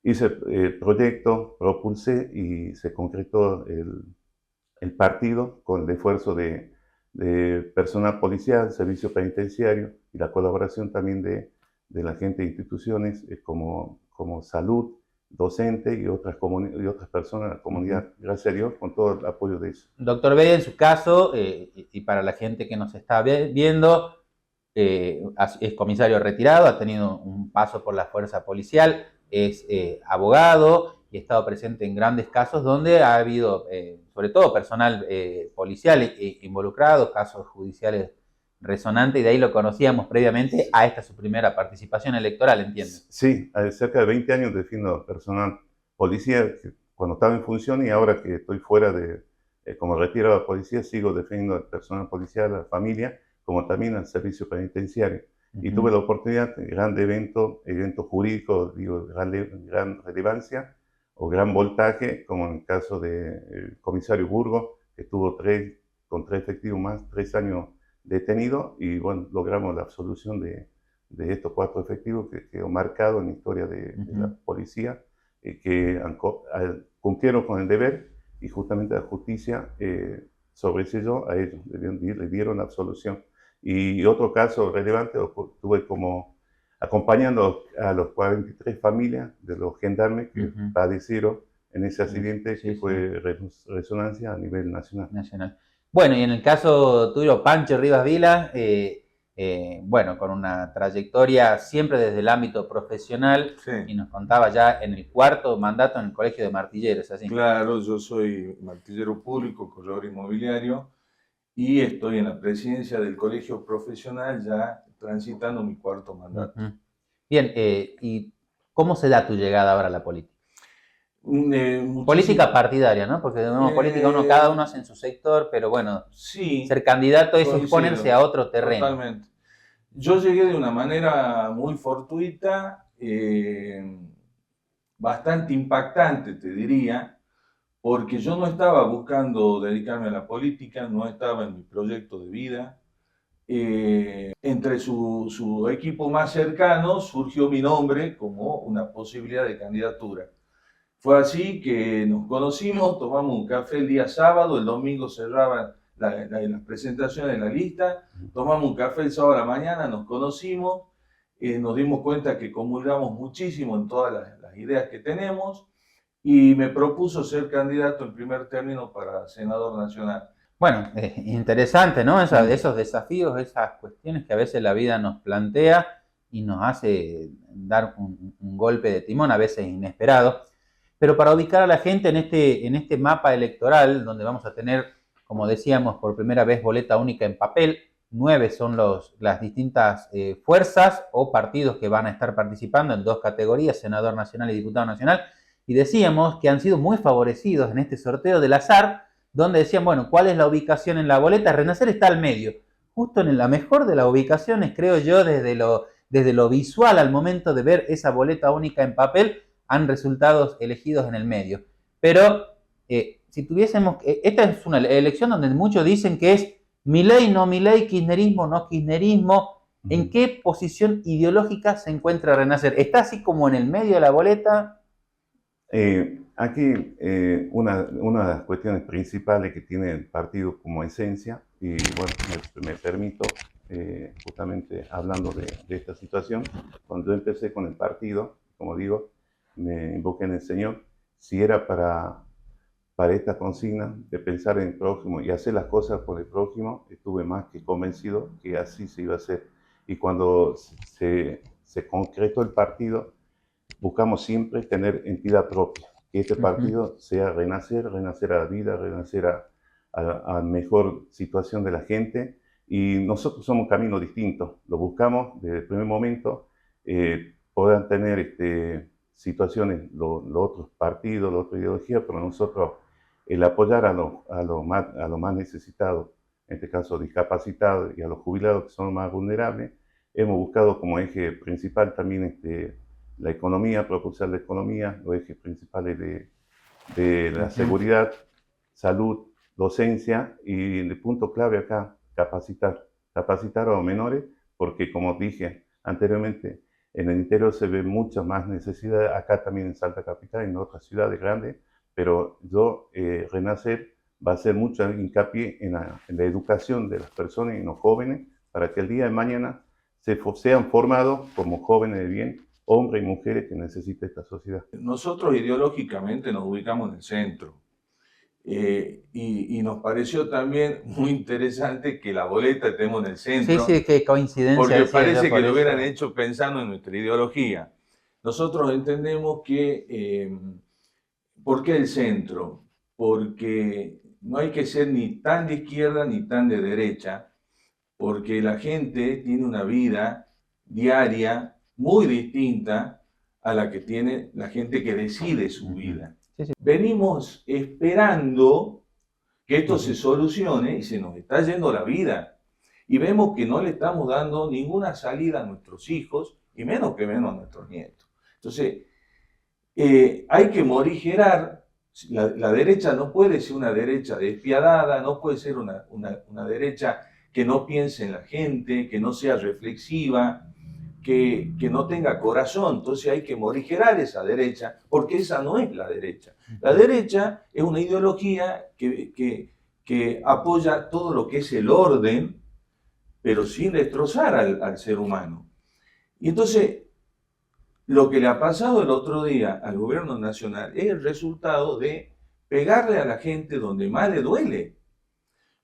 hice el proyecto, propulsé y se concretó el partido con el esfuerzo de personal policial, servicio penitenciario y la colaboración también de la gente de instituciones como salud, docente y otras personas de la comunidad. Gracias a Dios, con todo el apoyo de eso. Doctor Bella, en su caso, y para la gente que nos está viendo, es comisario retirado, ha tenido un paso por la fuerza policial, es abogado y ha estado presente en grandes casos donde ha habido, sobre todo personal policial involucrado, casos judiciales resonantes, y de ahí lo conocíamos previamente a esta su primera participación electoral, entiendo. Sí, hace cerca de 20 años defiendo personal policial cuando estaba en función, y ahora que estoy fuera como retirado de la policía, sigo defendiendo al personal policial, a la familia, como también al servicio penitenciario. Y tuve la oportunidad de gran evento jurídico, digo, gran relevancia o gran voltaje, como en el caso del comisario Burgo, que estuvo con 3 efectivos más, 3 años detenido, y bueno, logramos la absolución de estos 4 efectivos que quedó marcado en la historia de la policía, que cumplieron con el deber, y justamente la justicia sobreseyó a ellos, le dieron la absolución. Y otro caso relevante, tuve como acompañando a los 43 familias de los gendarmes que padecieron en ese accidente, que fue resonancia a nivel nacional. Bueno, y en el caso tuyo, Pancho Rivas Vila, bueno, con una trayectoria siempre desde el ámbito profesional, y nos contaba ya en el 4º mandato en el Colegio de Martilleros, ¿así? Claro, yo soy martillero público, corredor inmobiliario, y estoy en la presidencia del colegio profesional ya transitando mi 4º mandato. Bien, ¿y cómo se da tu llegada ahora a la política? Política partidaria, ¿no? Porque política cada uno hace en su sector, pero bueno, ser candidato es exponerse a otro terreno. Totalmente. Yo llegué de una manera muy fortuita, bastante impactante, te diría, porque yo no estaba buscando dedicarme a la política, no estaba en mi proyecto de vida. Entre su equipo más cercano surgió mi nombre como una posibilidad de candidatura. Fue así que nos conocimos, tomamos un café el día sábado, el domingo cerraban las presentaciones de la lista, tomamos un café el sábado a la mañana, nos conocimos, nos dimos cuenta que comulgamos muchísimo en todas las ideas que tenemos, y me propuso ser candidato en primer término para senador nacional. Bueno, interesante, ¿no? Esos desafíos, esas cuestiones que a veces la vida nos plantea y nos hace dar un golpe de timón, a veces inesperado. Pero para ubicar a la gente en este mapa electoral, donde vamos a tener, como decíamos, por primera vez boleta única en papel, 9 son las distintas fuerzas o partidos que van a estar participando en 2 categorías, senador nacional y diputado nacional, y decíamos que han sido muy favorecidos en este sorteo del azar, donde decían, bueno, ¿cuál es la ubicación en la boleta? Renacer está al medio, justo en la mejor de las ubicaciones, creo yo, desde lo visual al momento de ver esa boleta única en papel, han resultados elegidos en el medio. Pero si tuviésemos, esta es una elección donde muchos dicen que es Milei, no Milei, kirchnerismo, no kirchnerismo. ¿En qué posición ideológica se encuentra Renacer? ¿Está así como en el medio de la boleta? Aquí una de las cuestiones principales que tiene el partido como esencia, y bueno, me permito, justamente hablando de esta situación, cuando yo empecé con el partido, como digo, me invoqué en el Señor, si era para esta consigna de pensar en el prójimo y hacer las cosas por el prójimo, estuve más que convencido que así se iba a hacer. Y cuando se concretó el partido, buscamos siempre tener entidad propia, que este partido sea renacer a la vida, renacer a mejor situación de la gente, y nosotros somos un camino distinto, lo buscamos desde el primer momento, podrán tener situaciones los otros partidos, las otras ideologías, pero nosotros el apoyar a los más necesitados, en este caso discapacitados, y a los jubilados que son más vulnerables, hemos buscado como eje principal también la economía, propulsar la economía, los ejes principales de la seguridad, salud, docencia, y el punto clave acá, capacitar a los menores, porque como dije anteriormente, en el interior se ve mucha más necesidad, acá también en Salta Capital, en otras ciudades grandes, pero Renacer va a hacer mucho hincapié en la educación de las personas y los jóvenes para que el día de mañana sean formados como jóvenes de bien, hombres y mujeres que necesita esta sociedad. Nosotros ideológicamente nos ubicamos en el centro y nos pareció también muy interesante que la boleta estemos en el centro. Sí, qué coincidencia. Porque parece que lo hubieran hecho pensando en nuestra ideología. Nosotros entendemos que, ¿por qué el centro? Porque no hay que ser ni tan de izquierda ni tan de derecha, porque la gente tiene una vida diaria muy distinta a la que tiene la gente que decide su vida. Venimos esperando que esto se solucione y se nos está yendo la vida. Y vemos que no le estamos dando ninguna salida a nuestros hijos y menos a nuestros nietos. Entonces, hay que morigerar. La derecha no puede ser una derecha despiadada, no puede ser una derecha que no piense en la gente, que no sea reflexiva, que no tenga corazón. Entonces hay que morigerar esa derecha, porque esa no es la derecha. La derecha es una ideología que apoya todo lo que es el orden, pero sin destrozar al ser humano. Y entonces, lo que le ha pasado el otro día al gobierno nacional es el resultado de pegarle a la gente donde más le duele.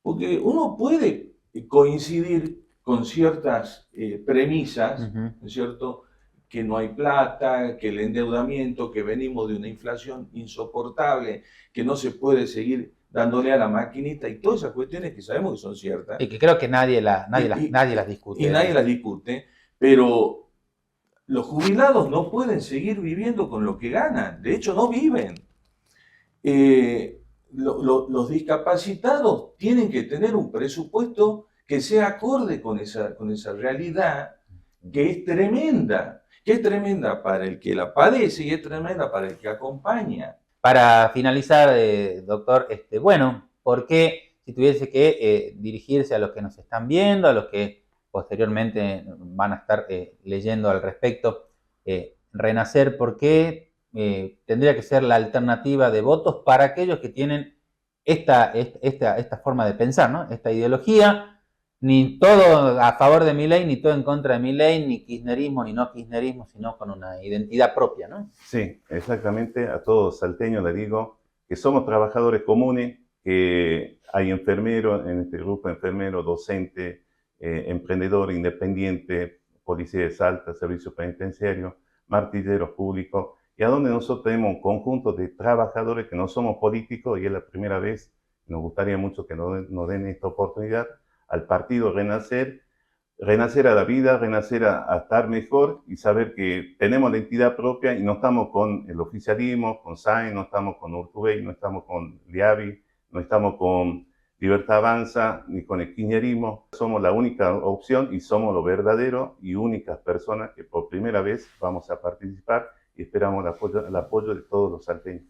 Porque uno puede coincidir con ciertas premisas, ¿no es cierto? Que no hay plata, que el endeudamiento, que venimos de una inflación insoportable, que no se puede seguir dándole a la maquinita y todas esas cuestiones que sabemos que son ciertas. Y que creo que nadie las discute. Y nadie las discute, pero los jubilados no pueden seguir viviendo con lo que ganan, de hecho no viven. Los discapacitados tienen que tener un presupuesto que sea acorde con esa realidad que es tremenda para el que la padece y es tremenda para el que acompaña. Para finalizar, doctor, ¿por qué si tuviese que dirigirse a los que nos están viendo, a los que posteriormente van a estar leyendo al respecto, Renacer, ¿por qué tendría que ser la alternativa de votos para aquellos que tienen esta forma de pensar, ¿no? Esta ideología? Ni todo a favor de Milei, ni todo en contra de Milei, ni kirchnerismo, ni no kirchnerismo, sino con una identidad propia, ¿no? Sí, exactamente. A todos salteños les digo que somos trabajadores comunes, que hay enfermeros en este grupo, enfermeros, docentes, emprendedor independiente, policía de Salta, servicio penitenciario, martilleros públicos, y a donde nosotros tenemos un conjunto de trabajadores que no somos políticos, y es la primera vez, nos gustaría mucho que nos den esta oportunidad al partido Renacer a la vida, renacer a estar mejor y saber que tenemos la identidad propia y no estamos con el oficialismo, con Sáenz, no estamos con Urtubey, no estamos con Liavi, no estamos con Libertad Avanza, ni con el kirchnerismo. Somos la única opción y somos los verdaderos y únicas personas que por primera vez vamos a participar y esperamos el apoyo de todos los salteños.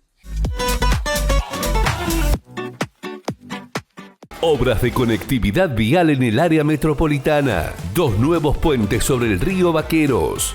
Obras de conectividad vial en el área metropolitana. 2 nuevos puentes sobre el río Vaqueros.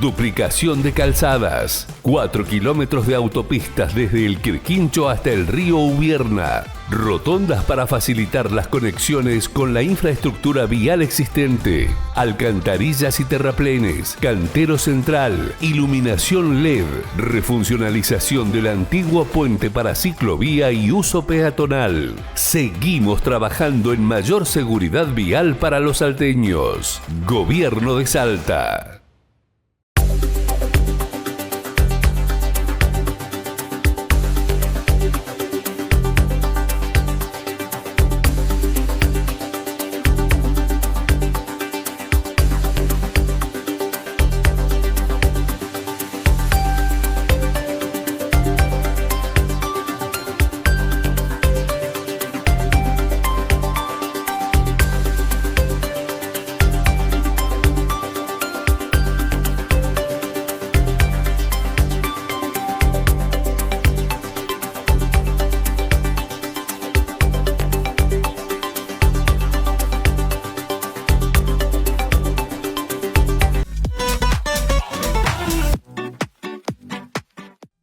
Duplicación de calzadas. 4 kilómetros de autopistas desde el Quirquincho hasta el río Ubierna. Rotondas para facilitar las conexiones con la infraestructura vial existente. Alcantarillas y terraplenes. Cantero central. Iluminación LED. Refuncionalización del antiguo puente para ciclovía y uso peatonal. Seguimos trabajando en mayor seguridad vial para los salteños. Gobierno de Salta.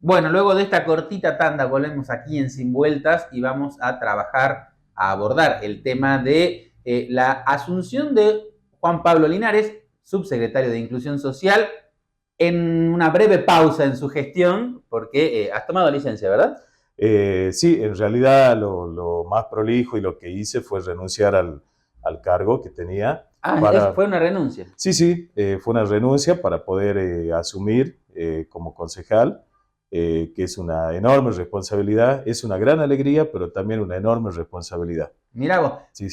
Bueno, luego de esta cortita tanda volvemos aquí en Sin Vueltas y vamos a trabajar, a abordar el tema de la asunción de Juan Pablo Linares, subsecretario de Inclusión Social, en una breve pausa en su gestión, porque has tomado licencia, ¿verdad? Sí, en realidad lo más prolijo y lo que hice fue renunciar al cargo que tenía. Fue una renuncia. Sí, fue una renuncia para poder asumir como concejal, que es una enorme responsabilidad, es una gran alegría, pero también una enorme responsabilidad. Mirá vos, sí.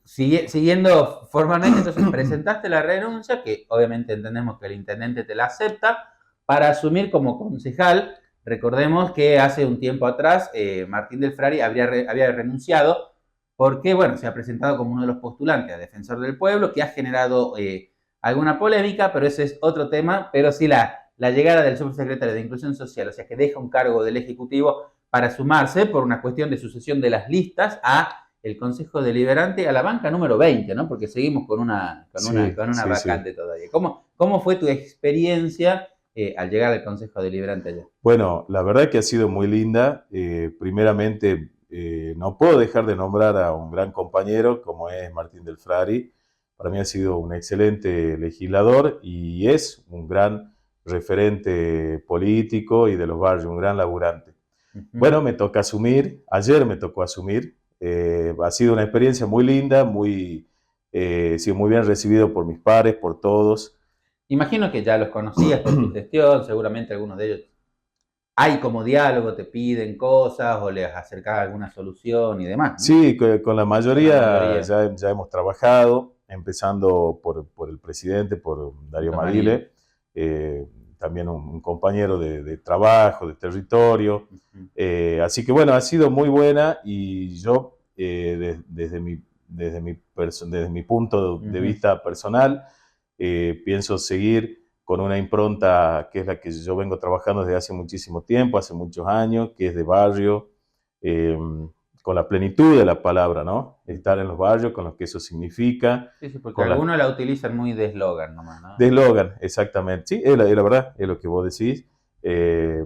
Siguiendo formalmente, entonces presentaste la renuncia, que obviamente entendemos que el intendente te la acepta, para asumir como concejal. Recordemos que hace un tiempo atrás Martín del Frari había renunciado porque, bueno, se ha presentado como uno de los postulantes a defensor del pueblo, que ha generado alguna polémica, pero ese es otro tema. Pero sí la llegada del subsecretario de Inclusión Social, o sea, que deja un cargo del Ejecutivo para sumarse por una cuestión de sucesión de las listas a el Consejo Deliberante, a la banca número 20, ¿no? Porque seguimos con una vacante todavía. ¿Cómo fue tu experiencia al llegar al Consejo Deliberante allá? Bueno, la verdad que ha sido muy linda. Primeramente, no puedo dejar de nombrar a un gran compañero como es Martín del Frari. Para mí ha sido un excelente legislador y es un gran referente político y de los barrios, un gran laburante. Bueno, me toca asumir, ayer me tocó asumir. Ha sido una experiencia muy linda, he sido muy bien recibido por mis pares, por todos. Imagino que ya los conocías por tu gestión, seguramente algunos de ellos hay como diálogo, te piden cosas o les acercás alguna solución y demás, ¿no? Sí, con la mayoría. Ya hemos trabajado, empezando por el presidente, por Darío Madile, también un compañero de trabajo, de territorio. Así que bueno, ha sido muy buena y yo desde mi punto de vista personal pienso seguir con una impronta que es la que yo vengo trabajando desde hace muchísimo tiempo, hace muchos años, que es de barrio, con la plenitud de la palabra, ¿no? Estar en los barrios, con lo que eso significa. Sí, porque algunos la utilizan muy de eslogan nomás, ¿no? De eslogan, exactamente. Sí, es la verdad, es lo que vos decís. Ese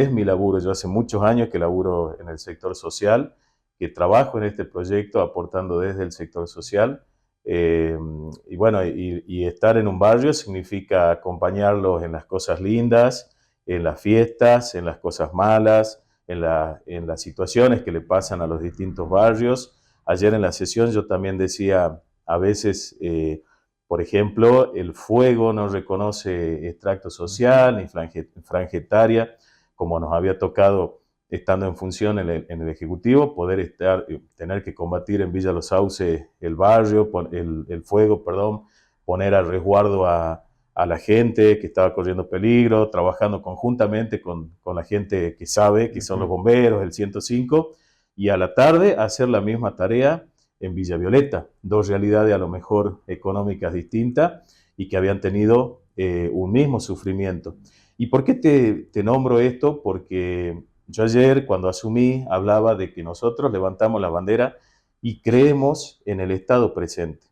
es mi laburo. Yo hace muchos años que laburo en el sector social, que trabajo en este proyecto aportando desde el sector social. Y estar en un barrio significa acompañarlos en las cosas lindas, en las fiestas, en las cosas malas, en las situaciones que le pasan a los distintos barrios. Ayer en la sesión yo también decía, a veces, por ejemplo, el fuego no reconoce extracto social ni franja etaria, como nos había tocado estando en función en el Ejecutivo, tener que combatir en Villa Los Sauces el barrio, el fuego, poner a resguardo a la gente que estaba corriendo peligro, trabajando conjuntamente con la gente que sabe, que son los bomberos, el 105, y a la tarde hacer la misma tarea en Villa Violeta, dos realidades a lo mejor económicas distintas y que habían tenido un mismo sufrimiento. ¿Y por qué te nombro esto? Porque yo ayer, cuando asumí, hablaba de que nosotros levantamos la bandera y creemos en el Estado presente,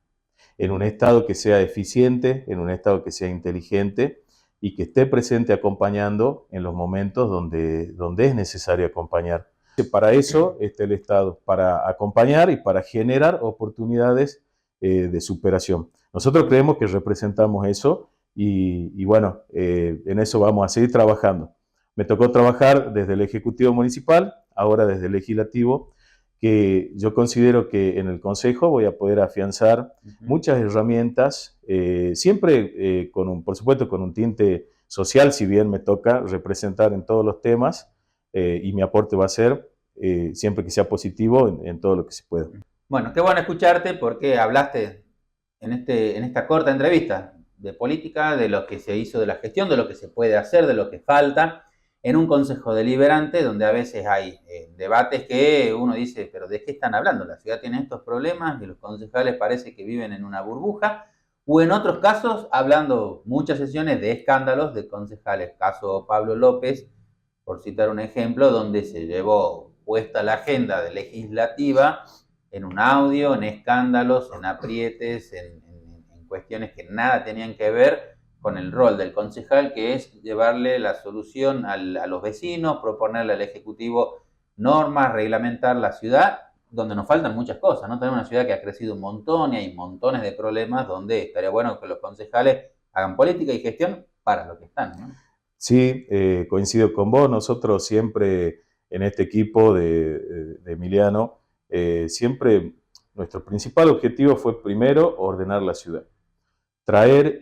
en un Estado que sea eficiente, en un Estado que sea inteligente y que esté presente acompañando en los momentos donde es necesario acompañar. Para eso está el Estado, para acompañar y para generar oportunidades de superación. Nosotros creemos que representamos eso y bueno, en eso vamos a seguir trabajando. Me tocó trabajar desde el Ejecutivo Municipal, ahora desde el Legislativo, que yo considero que en el Consejo voy a poder afianzar muchas herramientas, siempre por supuesto con un tinte social, si bien me toca representar en todos los temas, y mi aporte va a ser siempre que sea positivo en todo lo que se pueda. Bueno, qué bueno escucharte porque hablaste en esta corta entrevista de política, de lo que se hizo de la gestión, de lo que se puede hacer, de lo que falta en un consejo deliberante donde a veces hay debates que uno dice, pero ¿de qué están hablando? La ciudad tiene estos problemas y los concejales parece que viven en una burbuja, o en otros casos hablando muchas sesiones de escándalos de concejales, caso Pablo López, por citar un ejemplo, donde se llevó puesta la agenda legislativa en un audio, en escándalos, en aprietes, en cuestiones que nada tenían que ver con el rol del concejal, que es llevarle la solución a los vecinos, proponerle al Ejecutivo normas, reglamentar la ciudad, donde nos faltan muchas cosas, ¿no? Tenemos una ciudad que ha crecido un montón y hay montones de problemas donde estaría bueno que los concejales hagan política y gestión para lo que están, ¿no? Sí, coincido con vos. Nosotros siempre en este equipo de Emiliano, siempre nuestro principal objetivo fue primero ordenar la ciudad. Traer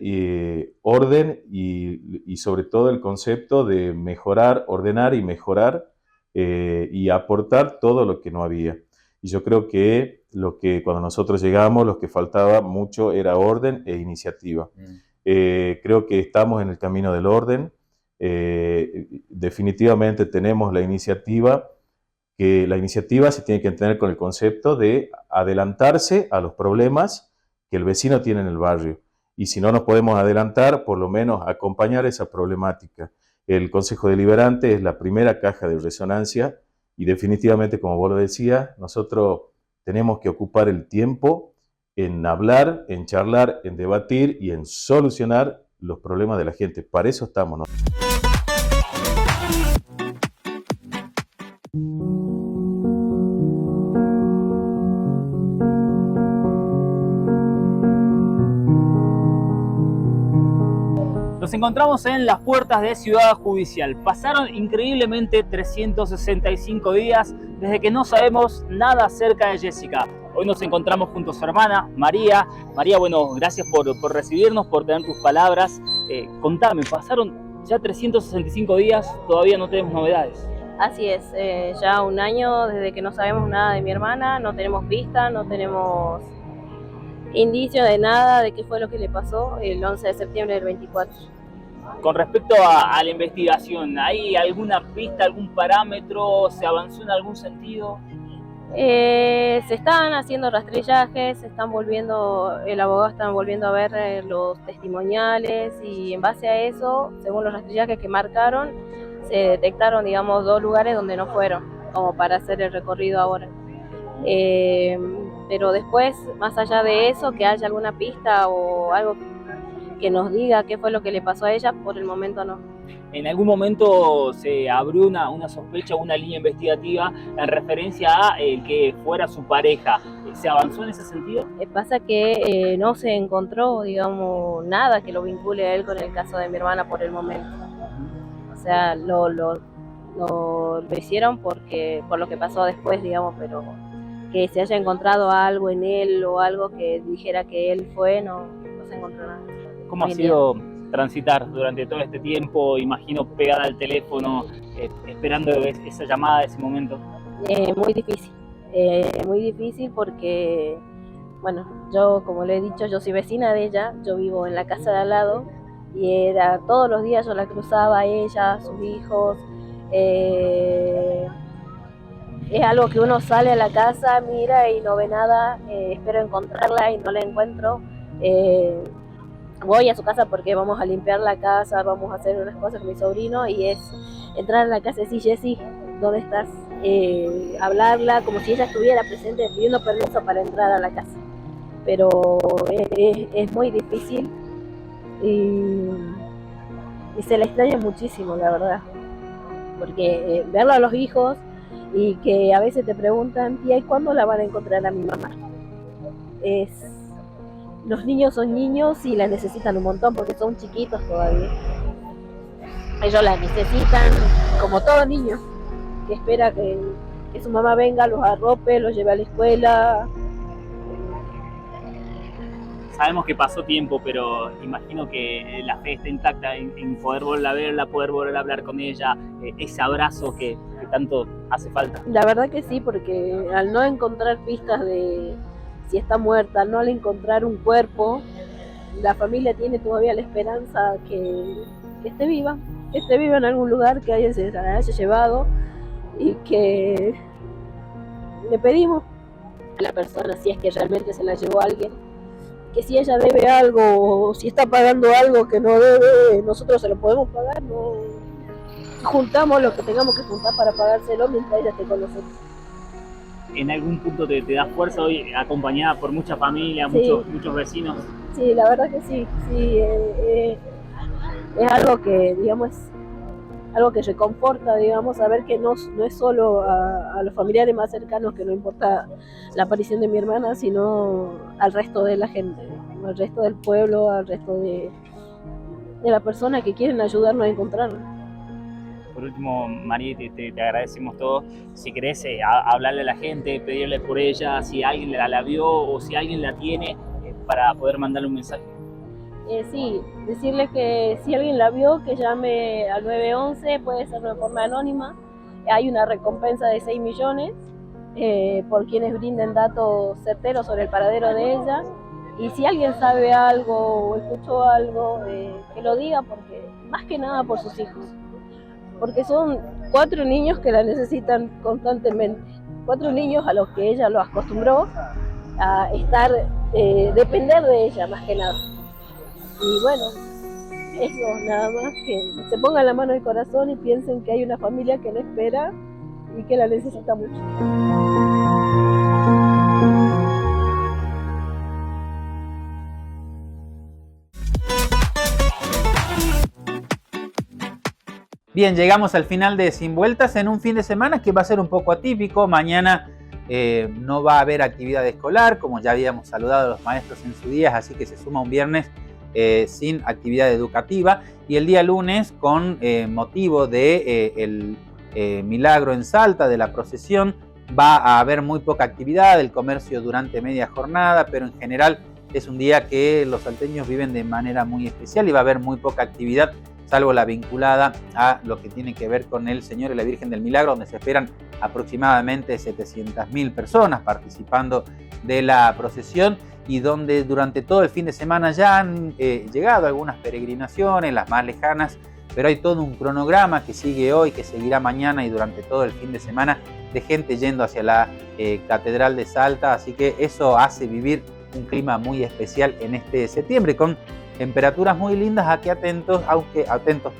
orden y sobre todo el concepto de mejorar, ordenar y mejorar y aportar todo lo que no había. Y yo creo que cuando nosotros llegamos, lo que faltaba mucho era orden e iniciativa. Creo que estamos en el camino del orden. Definitivamente tenemos la iniciativa, que la iniciativa se tiene que entender con el concepto de adelantarse a los problemas que el vecino tiene en el barrio. Y si no nos podemos adelantar, por lo menos acompañar esa problemática. El Consejo Deliberante es la primera caja de resonancia y definitivamente, como vos lo decías, nosotros tenemos que ocupar el tiempo en hablar, en charlar, en debatir y en solucionar los problemas de la gente. Para eso estamos, ¿no? Nos encontramos en las puertas de Ciudad Judicial. Pasaron increíblemente 365 días desde que no sabemos nada acerca de Jessica. Hoy nos encontramos junto a su hermana, María. María, bueno, gracias por recibirnos, por tener tus palabras. Contame, pasaron ya 365 días, todavía no tenemos novedades. Así es, ya un año desde que no sabemos nada de mi hermana, no tenemos pista, no tenemos indicio de nada de qué fue lo que le pasó el 11 de septiembre del 24. Con respecto a la investigación, ¿hay alguna pista, algún parámetro? ¿Se avanzó en algún sentido? Se están haciendo rastrillajes, el abogado está volviendo a ver los testimoniales y en base a eso, según los rastrillajes que marcaron, se detectaron, digamos, 2 lugares donde no fueron, como para hacer el recorrido ahora. Pero después, más allá de eso, que haya alguna pista o algo que nos diga qué fue lo que le pasó a ella, por el momento no. ¿En algún momento se abrió una sospecha, una línea investigativa en referencia a que fuera su pareja? ¿Se avanzó en ese sentido? Pasa que no se encontró, digamos, nada que lo vincule a él con el caso de mi hermana por el momento. O sea, lo hicieron por lo que pasó después, digamos, pero que se haya encontrado algo en él o algo que dijera que él fue, no se encontró nada. ¿Cómo ha sido transitar durante todo este tiempo, imagino pegada al teléfono, esperando esa llamada de ese momento? Muy difícil porque, bueno, yo como le he dicho, yo soy vecina de ella, yo vivo en la casa de al lado y era todos los días yo la cruzaba a ella, a sus hijos. Es algo que uno sale a la casa, mira y no ve nada, espero encontrarla y no la encuentro. Voy a su casa porque vamos a limpiar la casa, vamos a hacer unas cosas con mi sobrino y es entrar a la casa y decir, Jessy, ¿dónde estás? Hablarla como si ella estuviera presente, pidiendo permiso para entrar a la casa. Pero es muy difícil y se la extraña muchísimo, la verdad. Porque verlo a los hijos y que a veces te preguntan, tía, ¿y cuándo la van a encontrar a mi mamá? Los niños son niños y la necesitan un montón porque son chiquitos todavía. Ellos la necesitan como todo niño, que espera que su mamá venga, los arrope, los lleve a la escuela. Sabemos que pasó tiempo, pero imagino que la fe está intacta en poder volver a verla, poder volver a hablar con ella, ese abrazo que tanto hace falta. La verdad que sí, porque al no encontrar pistas de si está muerta, al no encontrar un cuerpo, la familia tiene todavía la esperanza que esté viva en algún lugar, que alguien se la haya llevado y que le pedimos a la persona, si es que realmente se la llevó alguien, que si ella debe algo o si está pagando algo que no debe, nosotros se lo podemos pagar, no juntamos lo que tengamos que juntar para pagárselo mientras ella esté con nosotros. ¿En algún punto te da fuerza hoy, acompañada por mucha familia, sí. muchos vecinos? Sí, la verdad que sí. es algo que, digamos, es algo que reconforta, digamos, saber que no es solo a los familiares más cercanos que no importa la aparición de mi hermana, sino al resto de la gente, al resto del pueblo, al resto de las personas que quieren ayudarnos a encontrarla. Por último, María, te agradecemos todo. Si querés hablarle a la gente, pedirle por ella, si alguien la vio o si alguien la tiene, para poder mandarle un mensaje. Sí, decirle que si alguien la vio, que llame al 911, puede ser de forma anónima. Hay una recompensa de 6 millones por quienes brinden datos certeros sobre el paradero de ella. Y si alguien sabe algo o escuchó algo, que lo diga, porque más que nada por sus hijos. Porque son 4 niños que la necesitan constantemente. 4 niños a los que ella los acostumbró a estar, depender de ella más que nada. Y bueno, eso nada más, que se pongan la mano en el corazón y piensen que hay una familia que la espera y que la necesita mucho. Bien, llegamos al final de Sin Vueltas en un fin de semana que va a ser un poco atípico. Mañana no va a haber actividad escolar, como ya habíamos saludado a los maestros en su día, así que se suma un viernes sin actividad educativa, y el día lunes, con motivo de el milagro en Salta, de la procesión, va a haber muy poca actividad, el comercio durante media jornada, pero en general es un día que los salteños viven de manera muy especial y va a haber muy poca actividad, salvo la vinculada a lo que tiene que ver con el Señor y la Virgen del Milagro, donde se esperan aproximadamente 700.000 personas participando de la procesión, y donde durante todo el fin de semana ya han llegado algunas peregrinaciones, las más lejanas, pero hay todo un cronograma que sigue hoy, que seguirá mañana y durante todo el fin de semana, de gente yendo hacia la Catedral de Salta, así que eso hace vivir un clima muy especial en este septiembre, con temperaturas muy lindas. Aquí atentos,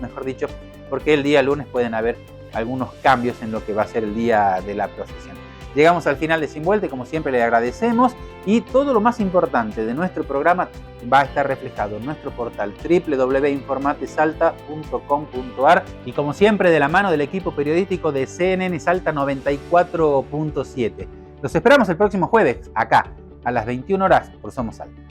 mejor dicho, porque el día lunes pueden haber algunos cambios en lo que va a ser el día de la procesión. Llegamos al final de Sin Vuelta y como siempre le agradecemos, y todo lo más importante de nuestro programa va a estar reflejado en nuestro portal www.informatesalta.com.ar, y como siempre de la mano del equipo periodístico de CNN Salta 94.7. Los esperamos el próximo jueves acá a las 21 horas por Somos Salta.